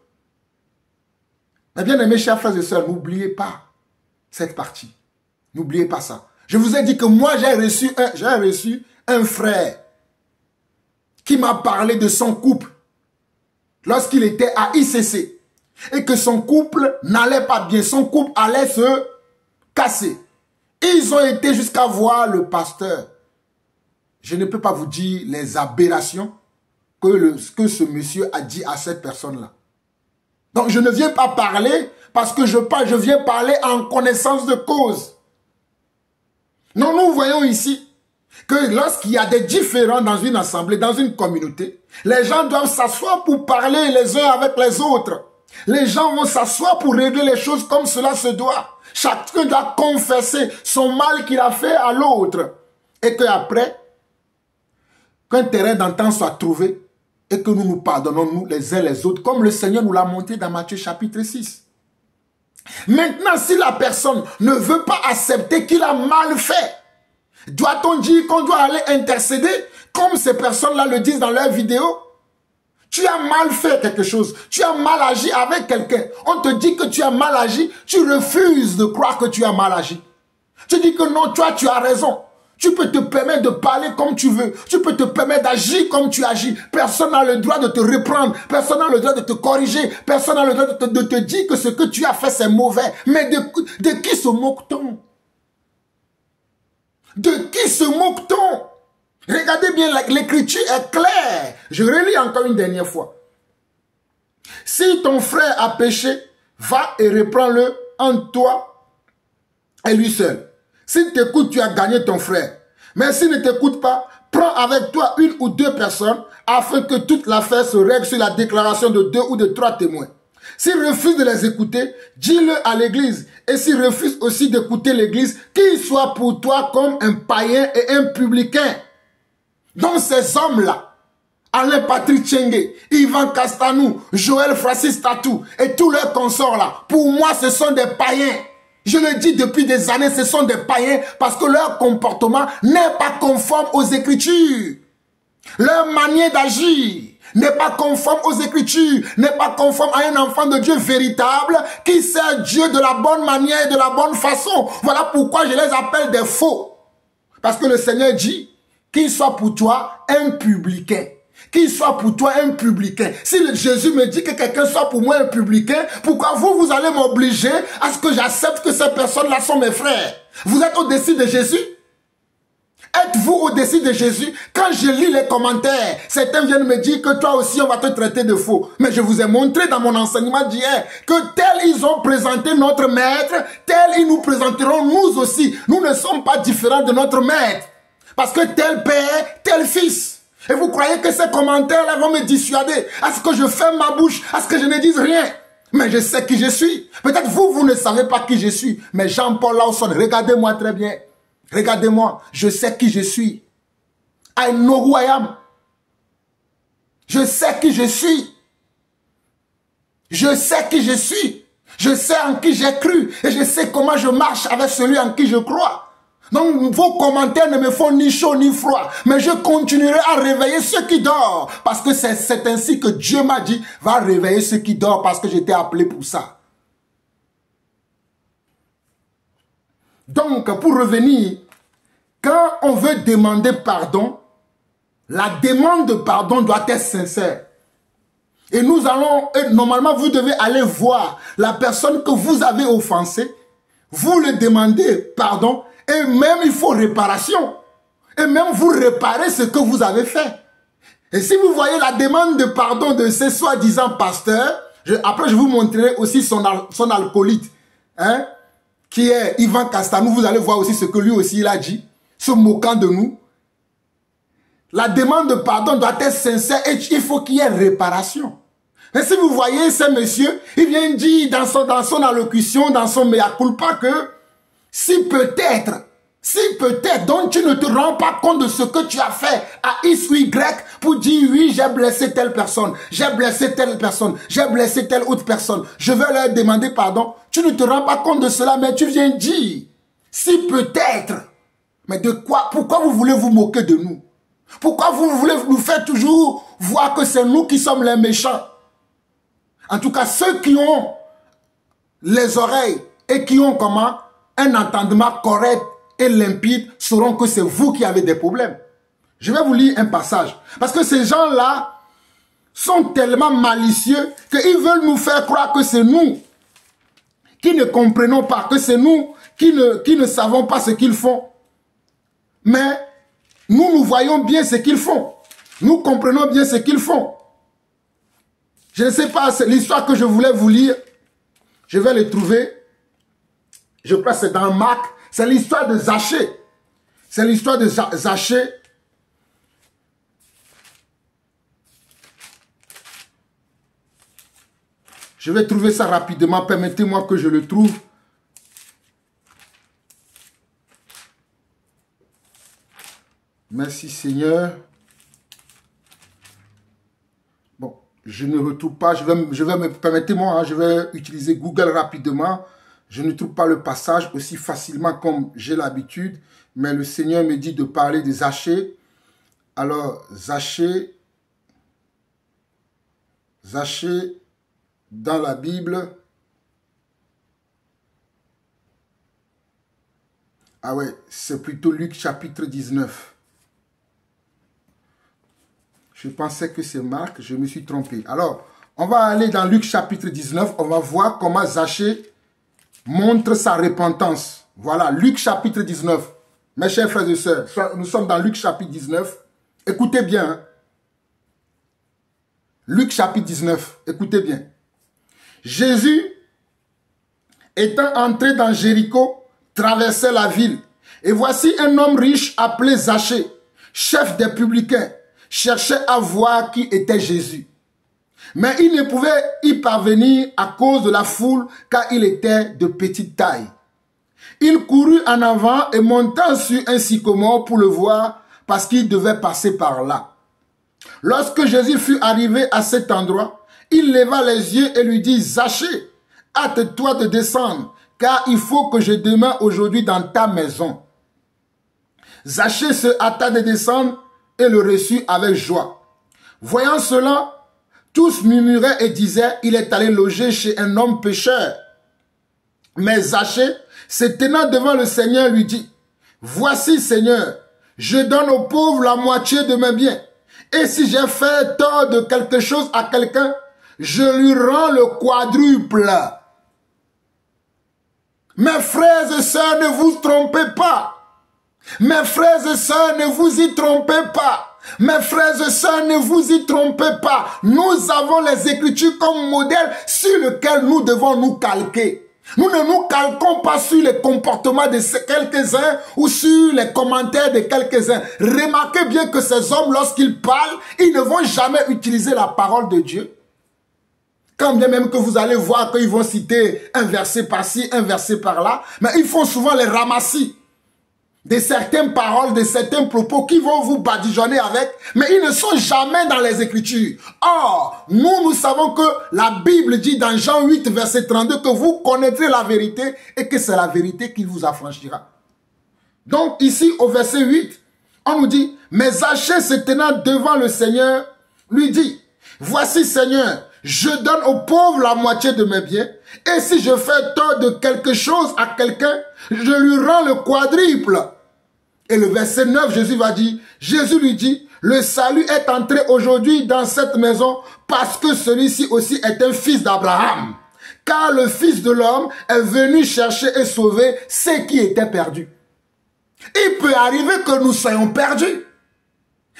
Mais bien aimés, chers frères et sœurs, n'oubliez pas cette partie. N'oubliez pas ça. Je vous ai dit que moi, j'ai reçu un frère qui m'a parlé de son couple lorsqu'il était à ICC et que son couple n'allait pas bien. Son couple allait se casser. Ils ont été jusqu'à voir le pasteur. Je ne peux pas vous dire les aberrations que ce monsieur a dit à cette personne-là. Donc, je ne viens pas parler parce que je viens parler en connaissance de cause. Non, nous voyons ici que lorsqu'il y a des différends dans une assemblée, dans une communauté, les gens doivent s'asseoir pour parler les uns avec les autres. Les gens vont s'asseoir pour régler les choses comme cela se doit. Chacun doit confesser son mal qu'il a fait à l'autre. Et qu'après, qu'un terrain d'entente soit trouvé, et que nous nous pardonnons nous les uns les autres, comme le Seigneur nous l'a montré dans Matthieu chapitre 6. Maintenant, si la personne ne veut pas accepter qu'il a mal fait, doit-on dire qu'on doit aller intercéder, comme ces personnes-là le disent dans leurs vidéos? Tu as mal fait quelque chose, tu as mal agi avec quelqu'un, on te dit que tu as mal agi, tu refuses de croire que tu as mal agi. Tu dis que non, toi tu as raison. Tu peux te permettre de parler comme tu veux. Tu peux te permettre d'agir comme tu agis. Personne n'a le droit de te reprendre. Personne n'a le droit de te corriger. Personne n'a le droit de te dire que ce que tu as fait, c'est mauvais. Mais de qui se moque-t-on? De qui se moque-t-on? Regardez bien, l'écriture est claire. Je relis encore une dernière fois. Si ton frère a péché, va et reprends-le entre toi et lui seul. S'il t'écoute, tu as gagné ton frère. Mais s'il ne t'écoute pas, prends avec toi une ou deux personnes afin que toute l'affaire se règle sur la déclaration de 2 ou de 3 témoins. S'il refuse de les écouter, dis-le à l'église. Et s'il refuse aussi d'écouter l'église, qu'il soit pour toi comme un païen et un publicain. Donc ces hommes-là, Alain Patrick Tchengue, Ivan Castanou, Joël Francis Tatou et tous leurs consorts là, pour moi ce sont des païens. Je le dis depuis des années, ce sont des païens parce que leur comportement n'est pas conforme aux Écritures. Leur manière d'agir n'est pas conforme aux Écritures, n'est pas conforme à un enfant de Dieu véritable qui sert Dieu de la bonne manière et de la bonne façon. Voilà pourquoi je les appelle des faux. Parce que le Seigneur dit qu'il soit pour toi un publicain. Qu'il soit pour toi un publicain. Si Jésus me dit que quelqu'un soit pour moi un publicain, pourquoi vous allez m'obliger à ce que j'accepte que ces personnes-là sont mes frères? Vous êtes au-dessus de Jésus? Êtes-vous au-dessus de Jésus? Quand je lis les commentaires, certains viennent me dire que toi aussi on va te traiter de faux. Mais je vous ai montré dans mon enseignement d'hier que tel ils ont présenté notre maître, tel ils nous présenteront nous aussi. Nous ne sommes pas différents de notre maître. Parce que tel père, tel fils. Et vous croyez que ces commentaires-là vont me dissuader à ce que je ferme ma bouche, à ce que je ne dise rien? Mais je sais qui je suis. Peut-être vous ne savez pas qui je suis. Mais Jean-Paul Lawson, regardez-moi très bien. Regardez-moi, je sais qui je suis. I know who I am. Je sais qui je suis. Je sais qui je suis. Je sais en qui j'ai cru. Et je sais comment je marche avec celui en qui je crois. Donc vos commentaires ne me font ni chaud ni froid. Mais je continuerai à réveiller ceux qui dorment. Parce que c'est ainsi que Dieu m'a dit, va réveiller ceux qui dorment parce que j'étais appelé pour ça. Donc, pour revenir, quand on veut demander pardon, la demande de pardon doit être sincère. Et nous allons, normalement, vous devez aller voir la personne que vous avez offensée, vous le demandez pardon, et même il faut réparation. Et même vous réparez ce que vous avez fait. Et si vous voyez la demande de pardon de ce soi-disant pasteur, après je vous montrerai aussi son alcoolite, hein, qui est Ivan Castanou. Vous allez voir aussi ce que lui aussi il a dit, se moquant de nous. La demande de pardon doit être sincère et il faut qu'il y ait réparation. Et si vous voyez ce monsieur, il vient dire dans son allocution, dans son mea culpa que si peut-être, donc tu ne te rends pas compte de ce que tu as fait à X ou Y pour dire oui, j'ai blessé telle personne, j'ai blessé telle personne, j'ai blessé telle autre personne, je vais leur demander pardon. Tu ne te rends pas compte de cela, mais tu viens dire si peut-être. Mais de quoi? Pourquoi vous voulez vous moquer de nous? Pourquoi vous voulez nous faire toujours voir que c'est nous qui sommes les méchants? En tout cas, ceux qui ont les oreilles et qui ont comment un entendement correct et limpide sauront que c'est vous qui avez des problèmes. Je vais vous lire un passage. Parce que ces gens-là sont tellement malicieux qu'ils veulent nous faire croire que c'est nous qui ne comprenons pas, que c'est nous qui ne savons pas ce qu'ils font. Mais nous voyons bien ce qu'ils font. Nous comprenons bien ce qu'ils font. Je ne sais pas, c'est l'histoire que je voulais vous lire. Je vais le trouver. Je crois que c'est dans Marc. C'est l'histoire de Zachée. C'est l'histoire de Zachée. Je vais trouver ça rapidement. Permettez-moi que je le trouve. Merci Seigneur. Bon, je ne retrouve pas. Permettez-moi, hein, je vais utiliser Google rapidement. Je ne trouve pas le passage aussi facilement comme j'ai l'habitude. Mais le Seigneur me dit de parler de Zachée. Alors, Zachée dans la Bible. Ah ouais, c'est plutôt Luc chapitre 19. Je pensais que c'est Marc, je me suis trompé. Alors, on va aller dans Luc chapitre 19, on va voir comment Zachée montre sa repentance. Voilà, Luc chapitre 19. Mes chers frères et sœurs, nous sommes dans Luc chapitre 19. Écoutez bien. Hein. Luc chapitre 19, écoutez bien. Jésus, étant entré dans Jéricho, traversait la ville. Et voici un homme riche appelé Zachée, chef des publicains, cherchait à voir qui était Jésus. Mais il ne pouvait y parvenir à cause de la foule, car il était de petite taille. Il courut en avant et monta sur un sycomore pour le voir, parce qu'il devait passer par là. Lorsque Jésus fut arrivé à cet endroit, il leva les yeux et lui dit, « Zachée, hâte-toi de descendre, car il faut que je demeure aujourd'hui dans ta maison. » Zachée se hâta de descendre et le reçut avec joie. Voyant cela, tous murmuraient et disaient, il est allé loger chez un homme pécheur. Mais Zachée, se tenant devant le Seigneur, lui dit, voici, Seigneur, je donne aux pauvres la moitié de mes biens. Et si j'ai fait tort de quelque chose à quelqu'un, je lui rends le quadruple. Mes frères et sœurs, ne vous trompez pas. Mes frères et sœurs, ne vous y trompez pas. Mes frères et sœurs, ne vous y trompez pas. Nous avons les Écritures comme modèle sur lequel nous devons nous calquer. Nous ne nous calquons pas sur les comportements de quelques-uns ou sur les commentaires de quelques-uns. Remarquez bien que ces hommes, lorsqu'ils parlent, ils ne vont jamais utiliser la parole de Dieu. Quand bien même que vous allez voir qu'ils vont citer un verset par-ci, un verset par-là, mais ils font souvent les ramassis de certaines paroles, de certains propos qui vont vous badigeonner avec, mais ils ne sont jamais dans les Écritures. Or, nous savons que la Bible dit dans Jean 8, verset 32, que vous connaîtrez la vérité et que c'est la vérité qui vous affranchira. Donc ici, au verset 8, on nous dit, mais Zachée se tenant devant le Seigneur, lui dit, voici Seigneur, je donne aux pauvres la moitié de mes biens, et si je fais tort de quelque chose à quelqu'un, je lui rends le quadruple. Et le verset 9, Jésus lui dit, le salut est entré aujourd'hui dans cette maison parce que celui-ci aussi est un fils d'Abraham. Car le Fils de l'homme est venu chercher et sauver ceux qui étaient perdus. Il peut arriver que nous soyons perdus.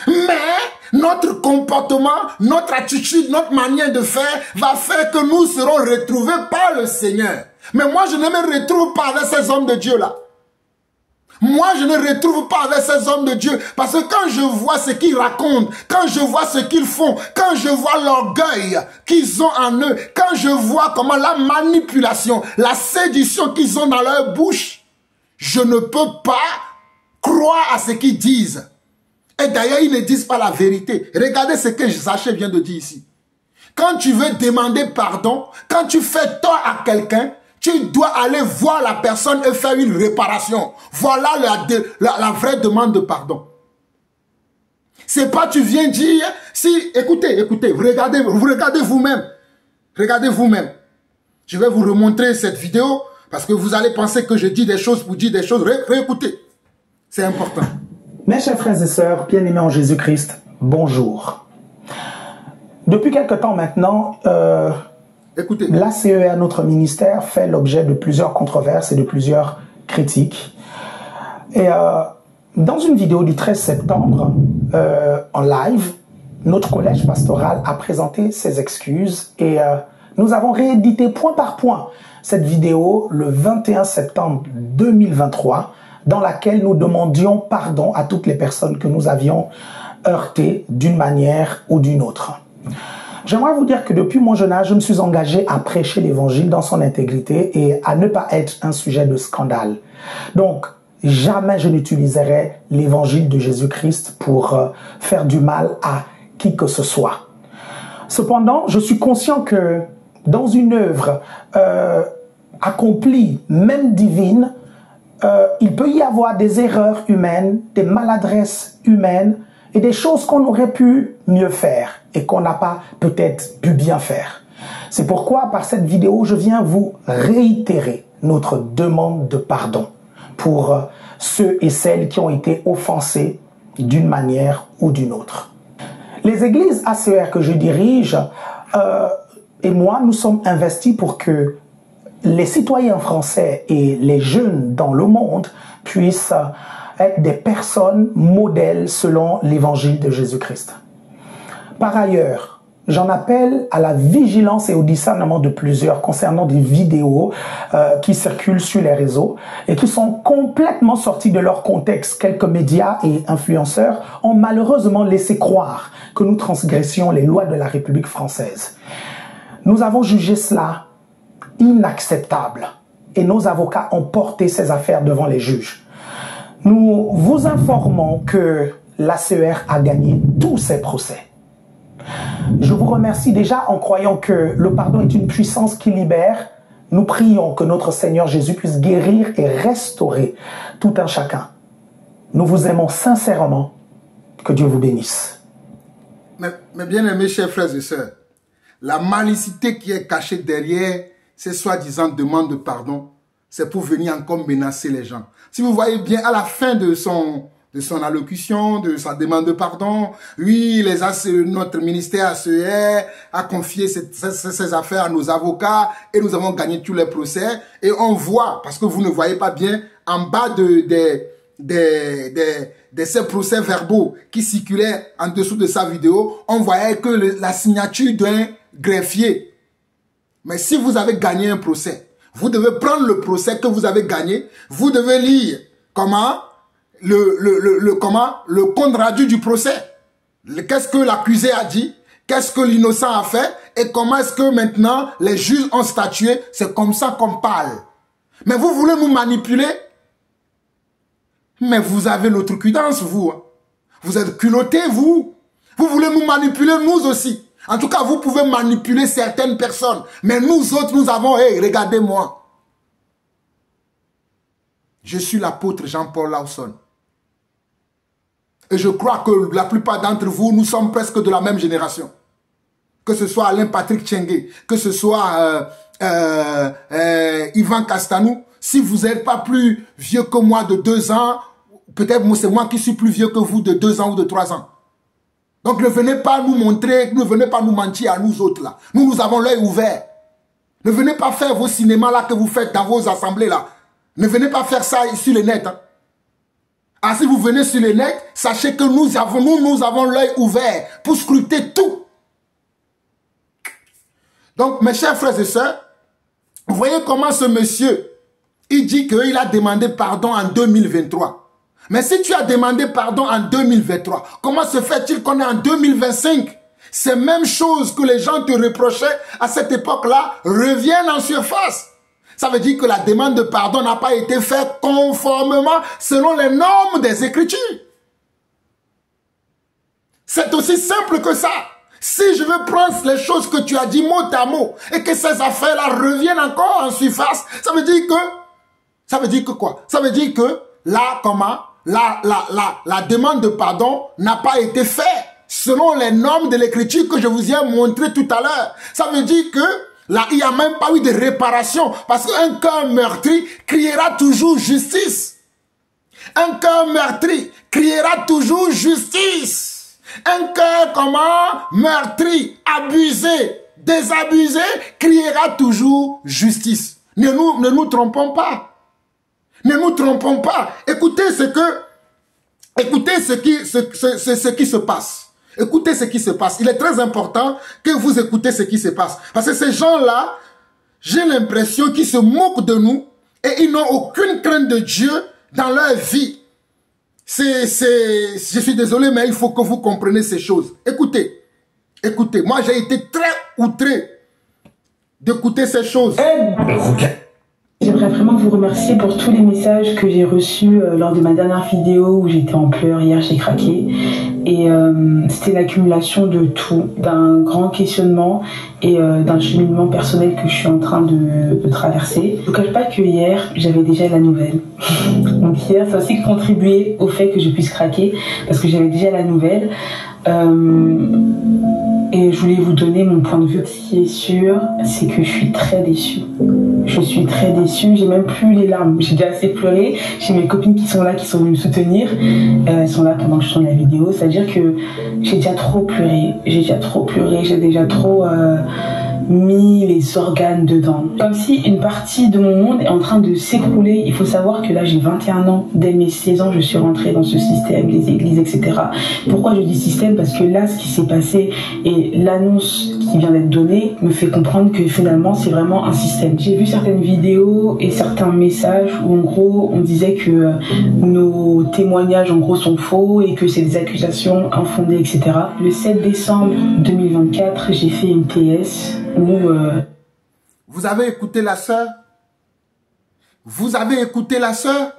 Mais notre comportement, notre attitude, notre manière de faire va faire que nous serons retrouvés par le Seigneur. Mais moi, je ne me retrouve pas avec ces hommes de Dieu-là. Moi, je ne retrouve pas avec ces hommes de Dieu. Parce que quand je vois ce qu'ils racontent, quand je vois ce qu'ils font, quand je vois l'orgueil qu'ils ont en eux, quand je vois comment la manipulation, la séduction qu'ils ont dans leur bouche, je ne peux pas croire à ce qu'ils disent. Et d'ailleurs, ils ne disent pas la vérité. Regardez ce que Zachée vient de dire ici. Quand tu veux demander pardon, quand tu fais tort à quelqu'un, tu dois aller voir la personne et faire une réparation. Voilà la vraie demande de pardon. C'est pas tu viens dire, si, écoutez, regardez vous-même. Regardez vous-même. Je vais vous remontrer cette vidéo parce que vous allez penser que je dis des choses pour dire des choses. Réécoutez. C'est important. Mes chers frères et sœurs, bien-aimés en Jésus-Christ, bonjour. Depuis quelque temps maintenant, l'ACER, notre ministère, fait l'objet de plusieurs controverses et de plusieurs critiques. Et dans une vidéo du 13 septembre, en live, notre collège pastoral a présenté ses excuses et nous avons réédité point par point cette vidéo le 21 septembre 2023, dans laquelle nous demandions pardon à toutes les personnes que nous avions heurtées d'une manière ou d'une autre. J'aimerais vous dire que depuis mon jeune âge, je me suis engagé à prêcher l'évangile dans son intégrité et à ne pas être un sujet de scandale. Donc, jamais je n'utiliserai l'évangile de Jésus-Christ pour faire du mal à qui que ce soit. Cependant, je suis conscient que dans une œuvre accomplie, même divine, il peut y avoir des erreurs humaines, des maladresses humaines et des choses qu'on aurait pu mieux faire et qu'on n'a pas peut-être pu bien faire. C'est pourquoi par cette vidéo, je viens vous réitérer notre demande de pardon pour ceux et celles qui ont été offensés d'une manière ou d'une autre. Les églises ACER que je dirige et moi, nous sommes investis pour que les citoyens français et les jeunes dans le monde puissent être des personnes modèles selon l'évangile de Jésus-Christ. Par ailleurs, j'en appelle à la vigilance et au discernement de plusieurs concernant des vidéos qui circulent sur les réseaux et qui sont complètement sorties de leur contexte. Quelques médias et influenceurs ont malheureusement laissé croire que nous transgressions les lois de la République française. Nous avons jugé cela inacceptable et nos avocats ont porté ces affaires devant les juges. Nous vous informons que l'ACER a gagné tous ses procès. Je vous remercie déjà en croyant que le pardon est une puissance qui libère. Nous prions que notre Seigneur Jésus puisse guérir et restaurer tout un chacun. Nous vous aimons sincèrement Que Dieu vous bénisse. Mais bien aimés chers frères et sœurs, la malicité qui est cachée derrière ces soi-disant demandes de pardon, c'est pour venir encore menacer les gens. Si vous voyez bien, à la fin de son allocution, de sa demande de pardon, oui, notre ministère ACER a confié ses affaires à nos avocats et nous avons gagné tous les procès. Et on voit, parce que vous ne voyez pas bien, en bas de ces procès verbaux qui circulaient en dessous de sa vidéo, on voyait que la signature d'un greffier. Mais si vous avez gagné un procès, vous devez prendre le procès que vous avez gagné, vous devez lire comment le compte rendu du procès. Qu'est-ce que l'accusé a dit, qu'est-ce que l'innocent a fait et comment est-ce que maintenant les juges ont statué. C'est comme ça qu'on parle. Mais vous voulez nous manipuler? Mais vous avez l'outrecuidance, vous. Vous êtes culottés, vous. Vous voulez nous manipuler, nous aussi. En tout cas, vous pouvez manipuler certaines personnes. Mais nous autres, nous avons... Hey, regardez-moi. Je suis l'apôtre Jean-Paul Lawson. Et je crois que la plupart d'entre vous, nous sommes presque de la même génération. Que ce soit Alain Patrick Tchengue, que ce soit Yvan Castanou. Si vous n'êtes pas plus vieux que moi de 2 ans, peut-être c'est moi qui suis plus vieux que vous de 2 ans ou de 3 ans. Donc ne venez pas nous montrer, ne venez pas nous mentir à nous autres là. Nous avons l'œil ouvert. Ne venez pas faire vos cinémas là que vous faites dans vos assemblées là. Ne venez pas faire ça sur le net. Ah, si vous venez sur le net, sachez que nous avons l'œil ouvert pour scruter tout. Donc mes chers frères et sœurs, vous voyez comment ce monsieur, il dit qu'il a demandé pardon en 2023. Mais si tu as demandé pardon en 2023, comment se fait-il qu'on est en 2025? Ces mêmes choses que les gens te reprochaient à cette époque-là reviennent en surface. Ça veut dire que la demande de pardon n'a pas été faite conformément selon les normes des Écritures. C'est aussi simple que ça. Si je veux prendre les choses que tu as dit mot à mot et que ces affaires-là reviennent encore en surface, ça veut dire que quoi? Ça veut dire que là, la demande de pardon n'a pas été faite selon les normes de l'écriture que je vous ai montré tout à l'heure. Ça veut dire que là, il n'y a même pas eu de réparation parce qu'un cœur meurtri criera toujours justice. Un cœur meurtri criera toujours justice. Un cœur meurtri, abusé, désabusé, criera toujours justice. Ne nous trompons pas. Ne nous trompons pas. Écoutez ce qui se passe. Écoutez ce qui se passe. Il est très important que vous écoutez ce qui se passe. Parce que ces gens-là, j'ai l'impression qu'ils se moquent de nous et ils n'ont aucune crainte de Dieu dans leur vie. Je suis désolé, mais il faut que vous compreniez ces choses. Écoutez, écoutez. Moi, j'ai été très outré d'écouter ces choses. J'aimerais vraiment vous remercier pour tous les messages que j'ai reçus lors de ma dernière vidéo où j'étais en pleurs. Hier, j'ai craqué. Et c'était l'accumulation de tout, d'un grand questionnement et d'un cheminement personnel que je suis en train de traverser. Je ne vous cache pas que hier, j'avais déjà la nouvelle. Donc hier, ça a aussi contribué au fait que je puisse craquer parce que j'avais déjà la nouvelle. Et je voulais vous donner mon point de vue. Ce qui est sûr, c'est que je suis très déçue. Je suis très déçue, j'ai même plus les larmes. J'ai déjà assez pleuré. J'ai mes copines qui sont là, qui sont venues me soutenir. Elles sont là pendant que je tourne la vidéo. C'est-à-dire que j'ai déjà trop pleuré. J'ai déjà trop mis les organes dedans. Comme si une partie de mon monde est en train de s'écrouler. Il faut savoir que là, j'ai 21 ans. Dès mes 16 ans, je suis rentrée dans ce système, les églises, etc. Pourquoi je dis système? Parce que là, ce qui s'est passé et l'annonce qui vient d'être donnée me fait comprendre que finalement, c'est vraiment un système. J'ai vu certaines vidéos et certains messages où, en gros, on disait que nos témoignages, en gros, sont faux et que c'est des accusations infondées, etc. Le 7 décembre 2024, j'ai fait une TS où... Vous avez écouté la sœur? Vous avez écouté la sœur?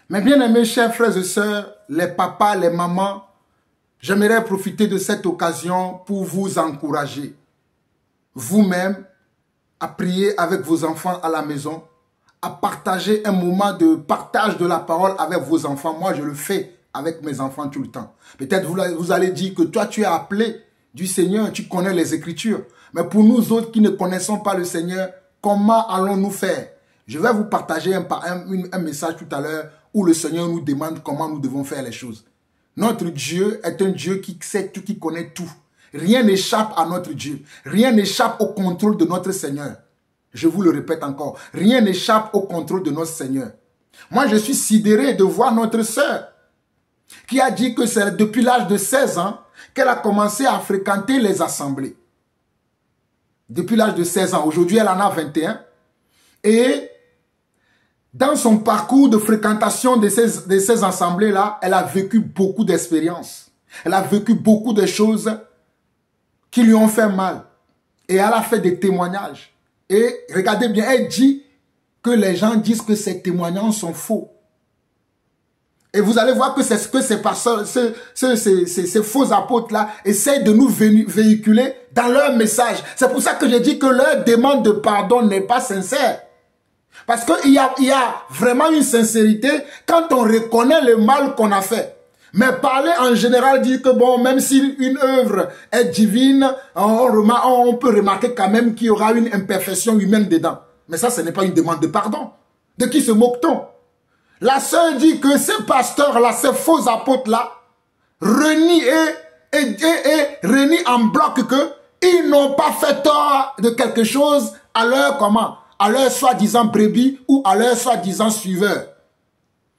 Mes bien-aimés chers frères et sœurs, les papas, les mamans, j'aimerais profiter de cette occasion pour vous encourager, vous-même, à prier avec vos enfants à la maison, à partager un moment de partage de la parole avec vos enfants. Moi, je le fais avec mes enfants tout le temps. Peut-être vous allez dire que toi, tu es appelé du Seigneur, tu connais les Écritures. Mais pour nous autres qui ne connaissons pas le Seigneur, comment allons-nous faire? Je vais vous partager un message tout à l'heure où le Seigneur nous demande comment nous devons faire les choses. Notre Dieu est un Dieu qui sait tout, qui connaît tout. Rien n'échappe à notre Dieu. Rien n'échappe au contrôle de notre Seigneur. Je vous le répète encore. Rien n'échappe au contrôle de notre Seigneur. Moi, je suis sidéré de voir notre sœur qui a dit que c'est depuis l'âge de 16 ans qu'elle a commencé à fréquenter les assemblées. Depuis l'âge de 16 ans. Aujourd'hui, elle en a 21. Et dans son parcours de fréquentation de ces assemblées-là, elle a vécu beaucoup d'expériences. Elle a vécu beaucoup de choses qui lui ont fait mal. Et elle a fait des témoignages. Et regardez bien, elle dit que les gens disent que ces témoignages sont faux. Et vous allez voir que c'est ce que ces faux apôtres-là essayent de nous véhiculer dans leur message. C'est pour ça que je dis que leur demande de pardon n'est pas sincère. Parce qu'il y a vraiment une sincérité quand on reconnaît le mal qu'on a fait. Mais parler en général, dire que bon, même si une œuvre est divine, on peut remarquer quand même qu'il y aura une imperfection humaine dedans. Mais ça, ce n'est pas une demande de pardon. De qui se moque-t-on? La sœur dit que ces pasteurs-là, ces faux apôtres-là, renient en bloc qu'ils n'ont pas fait tort de quelque chose à leur comment? À leur soi-disant brebis ou à leur soi-disant suiveur.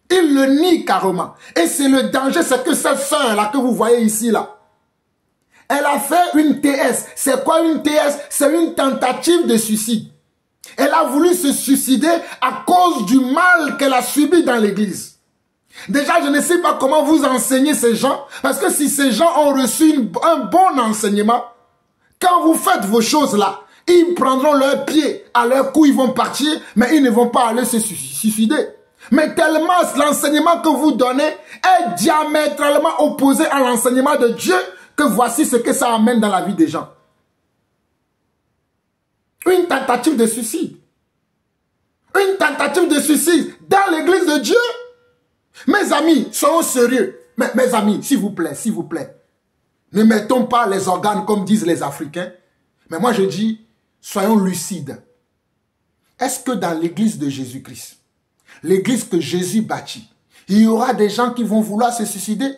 Ils le nient carrément. Et c'est le danger, c'est que cette sœur-là que vous voyez ici, là, elle a fait une TS. C'est quoi une TS? C'est une tentative de suicide. Elle a voulu se suicider à cause du mal qu'elle a subi dans l'église. Déjà, je ne sais pas comment vous enseignez ces gens, parce que si ces gens ont reçu un bon enseignement, quand vous faites vos choses-là, ils prendront leurs pieds à leur cou, ils vont partir, mais ils ne vont pas aller se suicider. Mais tellement l'enseignement que vous donnez est diamétralement opposé à l'enseignement de Dieu que voici ce que ça amène dans la vie des gens. Une tentative de suicide. Une tentative de suicide dans l'église de Dieu. Mes amis, soyons sérieux. Mes amis, s'il vous plaît, ne mettons pas les organes comme disent les Africains. Mais moi je dis, soyons lucides. Est-ce que dans l'église de Jésus-Christ, l'église que Jésus bâtit, il y aura des gens qui vont vouloir se suicider?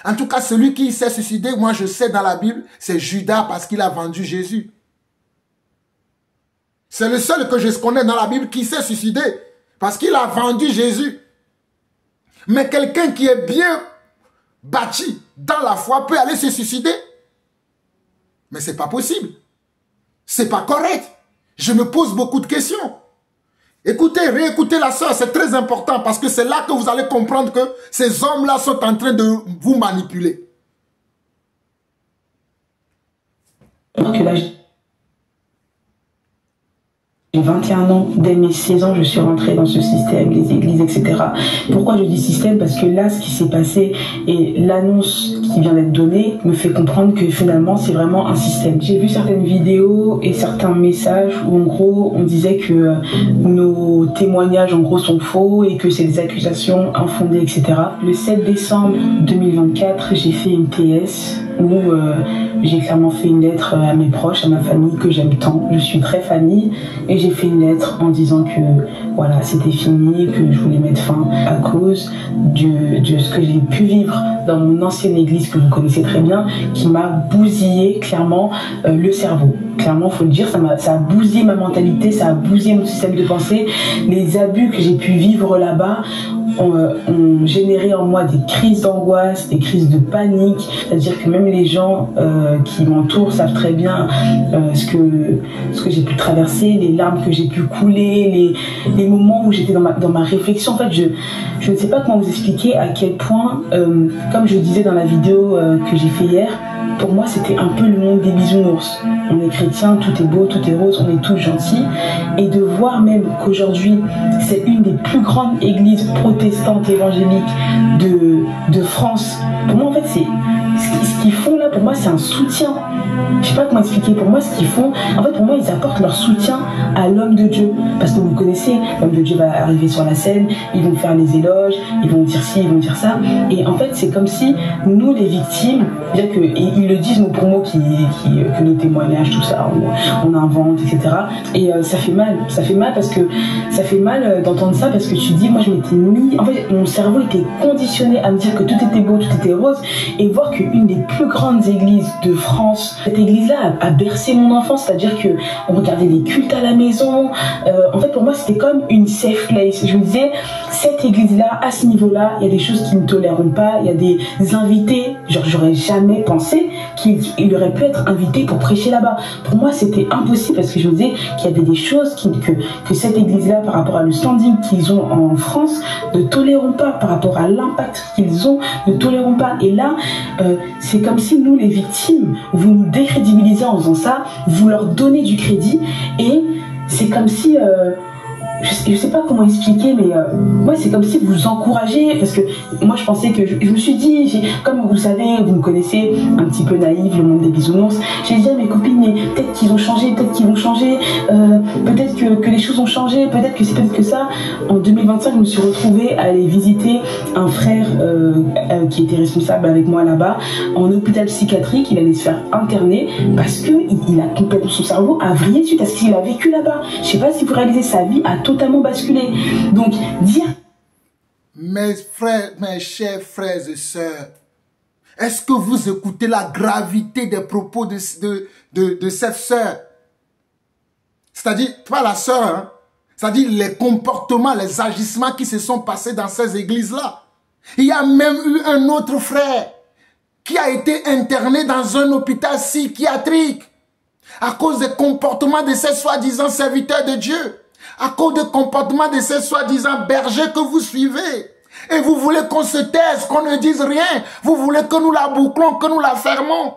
En tout cas, celui qui s'est suicidé, moi je sais dans la Bible, c'est Judas parce qu'il a vendu Jésus. C'est le seul que je connais dans la Bible qui s'est suicidé parce qu'il a vendu Jésus. Mais quelqu'un qui est bien bâti dans la foi peut aller se suicider. Mais c'est pas possible. C'est pas correct. Je me pose beaucoup de questions. Écoutez, réécoutez la sœur, c'est très important parce que c'est là que vous allez comprendre que ces hommes-là sont en train de vous manipuler. J'ai 21 ans, dès mes 16 ans, je suis rentrée dans ce système, les églises, etc. Pourquoi je dis système? Parce que là, ce qui s'est passé et l'annonce qui vient d'être donnée me fait comprendre que finalement, c'est vraiment un système. J'ai vu certaines vidéos et certains messages où en gros, on disait que nos témoignages en gros sont faux et que c'est des accusations infondées, etc. Le 7 décembre 2024, j'ai fait une TS où j'ai clairement fait une lettre à mes proches, à ma famille que j'aime tant. Je suis très famille et j'ai fait une lettre en disant que voilà, c'était fini, que je voulais mettre fin à cause de ce que j'ai pu vivre dans mon ancienne église que vous connaissez très bien, qui m'a bousillé clairement le cerveau. Clairement, il faut le dire, ça a bousillé ma mentalité, ça a bousillé mon système de pensée. Les abus que j'ai pu vivre là-bas ont généré en moi des crises d'angoisse, des crises de panique. C'est-à-dire que même les gens qui m'entourent savent très bien ce que j'ai pu traverser, les larmes que j'ai pu couler, les moments où j'étais dans ma réflexion. En fait, je ne sais pas comment vous expliquer à quel point, comme je disais dans la vidéo que j'ai fait hier, pour moi c'était un peu le monde des bisounours. On est chrétien, tout est beau, tout est rose, on est tous gentils. Et de voir même qu'aujourd'hui c'est une des plus grandes églises protestantes évangéliques de France. Pour moi en fait c'est ce qu'ils font là, pour moi, c'est un soutien. Je sais pas comment expliquer. Pour moi, ce qu'ils font, en fait, pour moi, ils apportent leur soutien à l'homme de Dieu. Parce que vous connaissez, l'homme de Dieu va arriver sur la scène, ils vont faire les éloges, ils vont dire ci, ils vont dire ça. Et en fait, c'est comme si nous, les victimes, bien que, et ils le disent mot pour mot, que nos témoignages, tout ça, on invente, etc. Et ça fait mal. Ça fait mal parce que ça fait mal d'entendre ça parce que tu dis, moi, je m'étais mis, en fait, mon cerveau était conditionné à me dire que tout était beau, tout était rose, et voir qu'une des plus grandes églises de France, cette église-là a bercé mon enfance, c'est-à-dire que on regardait les cultes à la maison. En fait, pour moi, c'était comme une safe place. Je me disais, cette église-là, à ce niveau-là, il y a des choses qu'ils ne toléreront pas, il y a des invités, genre, j'aurais jamais pensé qu'il aurait pu être invité pour prêcher là-bas. Pour moi, c'était impossible parce que je me disais qu'il y avait des choses que cette église-là, par rapport à le standing qu'ils ont en France, ne toléreront pas, par rapport à l'impact qu'ils ont, ne toléreront pas. Et là, c'est comme si nous, les victimes, vous nous décrédibilisez en faisant ça, vous leur donnez du crédit, et c'est comme si... je sais pas comment expliquer, mais moi c'est comme si vous encouragez, parce que moi je pensais que je me suis dit, comme vous savez, vous me connaissez, un petit peu naïve, le monde des bisounours, j'ai dit à mes copines, mais peut-être qu'ils ont changé, peut-être qu'ils vont changer, peut-être que les choses ont changé, peut-être que c'est peut-être que ça. En 2025, je me suis retrouvée à aller visiter un frère qui était responsable avec moi là-bas, en hôpital psychiatrique. Il allait se faire interner parce que il a complètement, son cerveau a vrillé suite à ce qu'il a vécu là-bas. Je sais pas si vous réalisez, sa vie a totalement basculé. Donc, dire... Mes frères, mes chers frères et sœurs, est-ce que vous écoutez la gravité des propos de cette sœur? C'est-à-dire, pas la sœur, hein? C'est-à-dire les comportements, les agissements qui se sont passés dans ces églises-là. Il y a même eu un autre frère qui a été interné dans un hôpital psychiatrique à cause des comportements de ces soi-disant serviteurs de Dieu. À cause du comportement de ces soi-disant bergers que vous suivez. Et vous voulez qu'on se taise, qu'on ne dise rien. Vous voulez que nous la bouclons, que nous la fermons.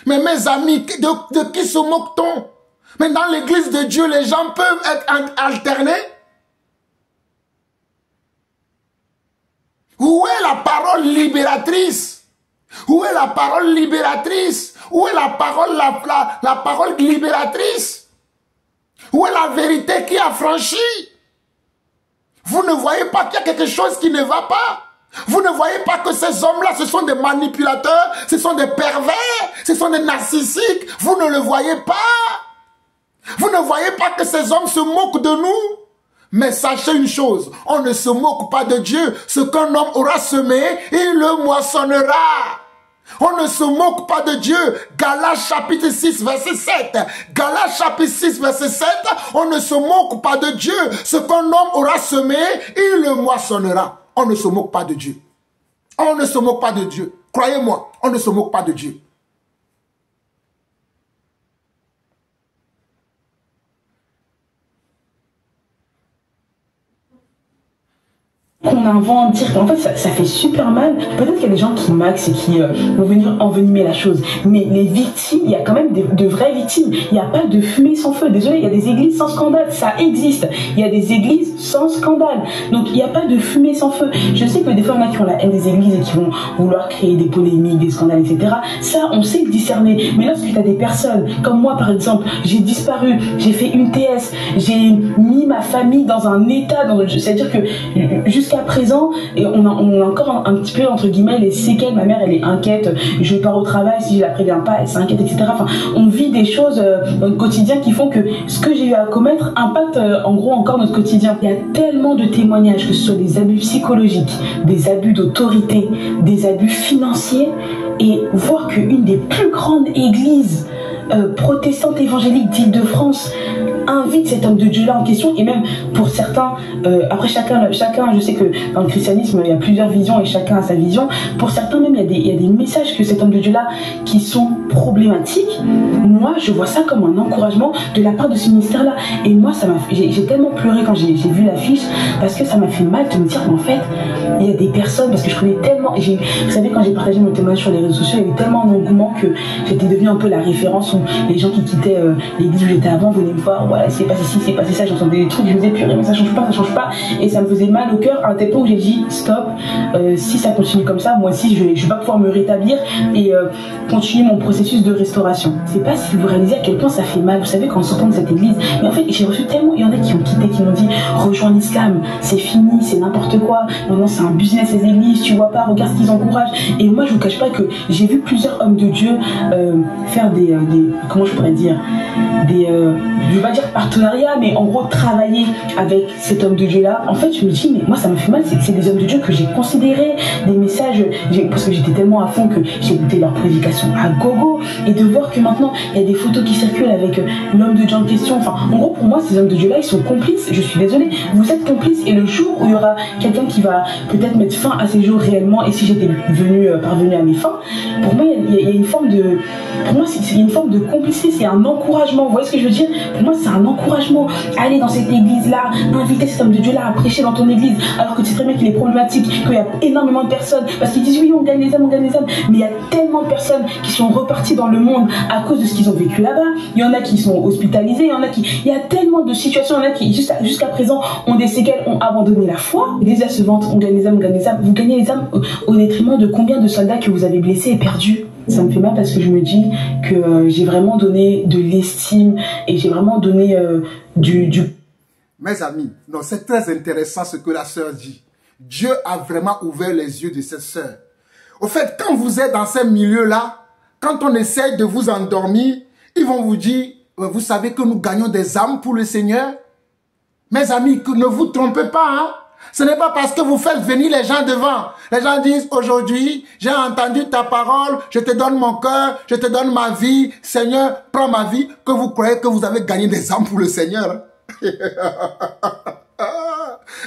Mais mes amis, de qui se moque-t-on? Mais dans l'église de Dieu, les gens peuvent être alternés. Où est la parole libératrice? Où est la parole libératrice? Où est la parole libératrice? Où est la vérité qui a franchi? Vous ne voyez pas qu'il y a quelque chose qui ne va pas? Vous ne voyez pas que ces hommes-là, ce sont des manipulateurs, ce sont des pervers, ce sont des narcissiques? Vous ne le voyez pas? Vous ne voyez pas que ces hommes se moquent de nous? Mais sachez une chose, on ne se moque pas de Dieu. Ce qu'un homme aura semé, il le moissonnera. On ne se moque pas de Dieu. Galates chapitre 6 verset 7. Galates chapitre 6 verset 7. On ne se moque pas de Dieu. Ce qu'un homme aura semé, il le moissonnera. On ne se moque pas de Dieu. On ne se moque pas de Dieu. Croyez-moi, on ne se moque pas de Dieu. Qu'on invente, dire qu'en fait ça fait super mal. Peut-être qu'il y a des gens qui maxent et qui vont venir envenimer la chose, mais les victimes, il y a quand même de vraies victimes. Il n'y a pas de fumée sans feu. Désolé, il y a des églises sans scandale, ça existe. Il y a des églises sans scandale, donc il n'y a pas de fumée sans feu. Je sais que des fois il y en a qui ont la haine des églises et qui vont vouloir créer des polémiques, des scandales, etc. Ça, on sait le discerner. Mais lorsque tu as des personnes comme moi par exemple, j'ai disparu, j'ai fait une TS, j'ai mis ma famille dans un état, c'est-à-dire que jusqu'à présent, et on a encore un petit peu entre guillemets les séquelles. Ma mère, elle est inquiète, je pars au travail, si je la préviens pas, elle s'inquiète, etc. Enfin, on vit des choses dans le quotidien qui font que ce que j'ai eu à commettre impacte en gros encore notre quotidien. Il y a tellement de témoignages, que ce soit des abus psychologiques, des abus d'autorité, des abus financiers, et voir qu'une des plus grandes églises protestantes évangéliques d'Île-de-France invite cet homme de Dieu là en question. Et même pour certains, après chacun, je sais que dans le christianisme il y a plusieurs visions et chacun a sa vision. Pour certains même il y a des messages que cet homme de Dieu là qui sont problématiques. Moi je vois ça comme un encouragement de la part de ce ministère là, et moi ça m'a, j'ai tellement pleuré quand j'ai vu l'affiche, parce que ça m'a fait mal de me dire qu'en fait il y a des personnes, parce que je connais tellement, vous savez, quand j'ai partagé mon témoignage sur les réseaux sociaux, il y avait tellement d'engouement que j'étais devenue un peu la référence, ou les gens qui quittaient l'église où j'étais avant venaient me voir, voilà, c'est passé ci, c'est passé ça, j'entendais des trucs, je me disais purée, mais ça change pas, et ça me faisait mal au cœur à un tel point où j'ai dit stop, si ça continue comme ça, moi aussi je vais pas pouvoir me rétablir et continuer mon processus de restauration. Je sais pas si vous réalisez à quel point ça fait mal, vous savez, quand on s'entend de cette église, mais en fait j'ai reçu tellement, il y en a qui ont quitté, qui m'ont dit rejoins l'islam, c'est fini, c'est n'importe quoi, maintenant c'est un business ces églises, tu vois pas, regarde ce qu'ils encouragent. Et moi je vous cache pas que j'ai vu plusieurs hommes de Dieu faire des comment je pourrais dire, je vais pas dire partenariat, mais en gros travailler avec cet homme de Dieu là. En fait je me dis mais moi ça me fait mal, c'est des hommes de Dieu que j'ai considérés, des messages, parce que j'étais tellement à fond que j'ai écouté leur prédication à gogo, et de voir que maintenant il y a des photos qui circulent avec l'homme de Dieu en question. Enfin en gros pour moi ces hommes de Dieu là ils sont complices, je suis désolée, vous êtes complices, et le jour où il y aura quelqu'un qui va peut-être mettre fin à ces jours réellement, et si j'étais parvenue à mes fins, pour moi il y a une forme de, pour moi c'est une forme de complicité, c'est un encouragement, vous voyez ce que je veux dire, pour moi c'est un encouragement, aller dans cette église là, inviter cet homme de Dieu là à prêcher dans ton église, alors que tu sais très bien qu'il est problématique, qu'il y a énormément de personnes, parce qu'ils disent oui on gagne les âmes, mais il y a tellement de personnes qui sont reparties dans le monde à cause de ce qu'ils ont vécu là-bas, il y en a qui sont hospitalisés, il y a tellement de situations, il y en a qui jusqu'à présent ont des séquelles, ont abandonné la foi, l'église se vante, on gagne les âmes, vous gagnez les âmes au détriment de combien de soldats que vous avez blessés et perdus. Ça me fait mal parce que je me dis que j'ai vraiment donné de l'estime et j'ai vraiment donné du... Mes amis, non, c'est très intéressant ce que la sœur dit. Dieu a vraiment ouvert les yeux de cette sœur. Au fait, quand vous êtes dans ces milieux-là, quand on essaie de vous endormir, ils vont vous dire, vous savez que nous gagnons des âmes pour le Seigneur. Mes amis, ne vous trompez pas, hein. Ce n'est pas parce que vous faites venir les gens devant. Les gens disent, aujourd'hui, j'ai entendu ta parole, je te donne mon cœur, je te donne ma vie, Seigneur, prends ma vie, que vous croyez que vous avez gagné des âmes pour le Seigneur.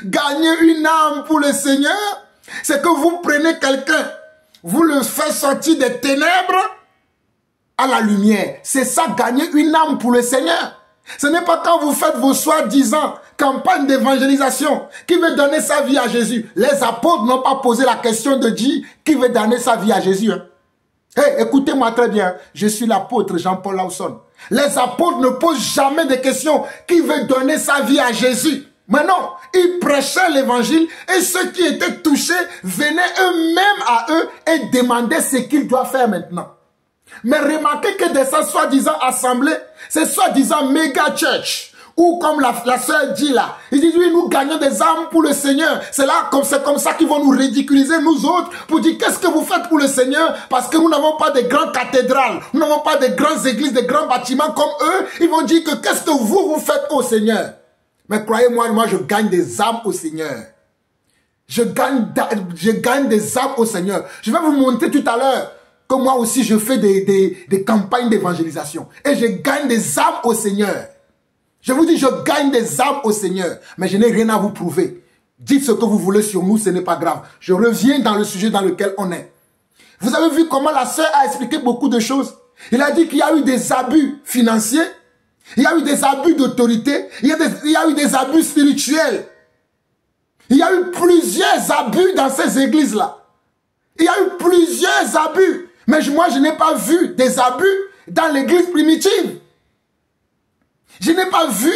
Gagner une âme pour le Seigneur, c'est que vous prenez quelqu'un, vous le faites sortir des ténèbres à la lumière. C'est ça, gagner une âme pour le Seigneur. Ce n'est pas quand vous faites vos soi-disant campagnes d'évangélisation qui veut donner sa vie à Jésus. Les apôtres n'ont pas posé la question de dire qui veut donner sa vie à Jésus. Hey, écoutez-moi très bien, je suis l'apôtre Jean-Paul Lawson. Les apôtres ne posent jamais de questions qui veut donner sa vie à Jésus. Mais non, ils prêchaient l'évangile et ceux qui étaient touchés venaient eux-mêmes à eux et demandaient ce qu'ils doivent faire maintenant. Mais remarquez que de ces soi-disant assemblées, ces soi-disant méga church, ou comme la sœur dit là, ils disent oui, nous gagnons des âmes pour le Seigneur. C'est comme ça qu'ils vont nous ridiculiser, nous autres, pour dire qu'est-ce que vous faites pour le Seigneur, parce que nous n'avons pas de grandes cathédrales, nous n'avons pas de grandes églises, de grands bâtiments comme eux. Ils vont dire que qu'est-ce que vous faites au Seigneur. Mais croyez-moi, moi je gagne des âmes au Seigneur. Je gagne des âmes au Seigneur. Je vais vous montrer tout à l'heure que moi aussi je fais des campagnes d'évangélisation. Et je gagne des âmes au Seigneur. Je vous dis, je gagne des âmes au Seigneur. Mais je n'ai rien à vous prouver. Dites ce que vous voulez sur nous, ce n'est pas grave. Je reviens dans le sujet dans lequel on est. Vous avez vu comment la sœur a expliqué beaucoup de choses. Il a dit qu'il y a eu des abus financiers. Il y a eu des abus d'autorité. Il y a eu des abus spirituels. Il y a eu plusieurs abus dans ces églises-là. Il y a eu plusieurs abus. Mais moi, je n'ai pas vu des abus dans l'église primitive. Je n'ai pas vu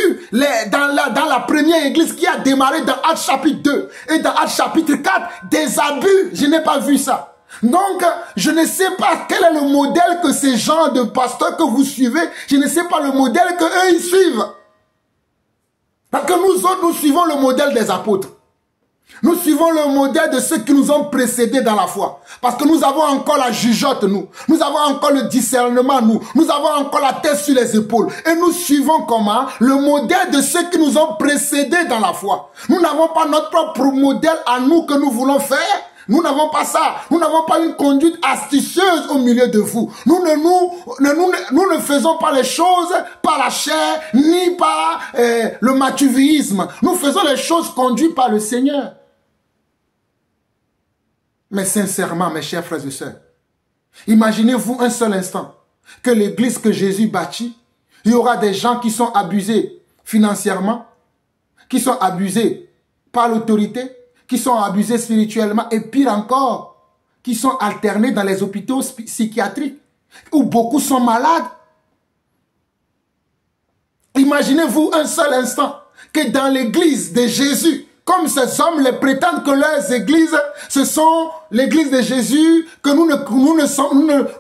dans la première église qui a démarré dans Actes chapitre 2 et dans Actes chapitre 4 des abus. Je n'ai pas vu ça. Donc, je ne sais pas quel est le modèle que ces gens de pasteurs que vous suivez, je ne sais pas le modèle que eux ils suivent. Parce que nous autres, nous suivons le modèle des apôtres. Nous suivons le modèle de ceux qui nous ont précédés dans la foi. Parce que nous avons encore la jugeote, nous. Nous avons encore le discernement, nous. Nous avons encore la tête sur les épaules. Et nous suivons comment? Le modèle de ceux qui nous ont précédés dans la foi. Nous n'avons pas notre propre modèle à nous que nous voulons faire. Nous n'avons pas ça. Nous n'avons pas une conduite astucieuse au milieu de vous. Nous ne faisons pas les choses par la chair, ni par le mathuvisme. Nous faisons les choses conduites par le Seigneur. Mais sincèrement, mes chers frères et sœurs, imaginez-vous un seul instant que l'église que Jésus bâtit, il y aura des gens qui sont abusés financièrement, qui sont abusés par l'autorité, qui sont abusés spirituellement et pire encore, qui sont alternés dans les hôpitaux psychiatriques où beaucoup sont malades. Imaginez-vous un seul instant que dans l'église de Jésus, comme ces hommes les prétendent que leurs églises, ce sont l'église de Jésus, que nous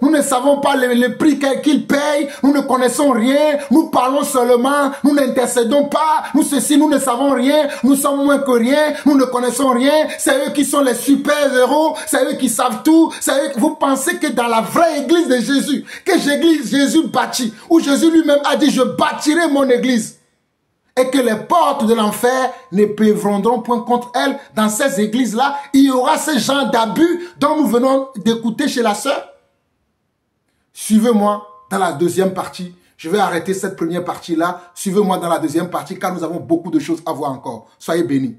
ne savons pas le prix qu'ils payent, nous ne connaissons rien, nous parlons seulement, nous n'intercédons pas, nous ceci, nous ne savons rien, nous sommes moins que rien, nous ne connaissons rien, c'est eux qui sont les super-héros, c'est eux qui savent tout, c'est eux. Vous pensez que dans la vraie église de Jésus, que Jésus bâtit, où Jésus lui-même a dit, je bâtirai mon église, et que les portes de l'enfer ne prévaudront point contre elle, dans ces églises-là, il y aura ce genre d'abus dont nous venons d'écouter chez la sœur. Suivez-moi dans la deuxième partie. Je vais arrêter cette première partie-là. Suivez-moi dans la deuxième partie, car nous avons beaucoup de choses à voir encore. Soyez bénis.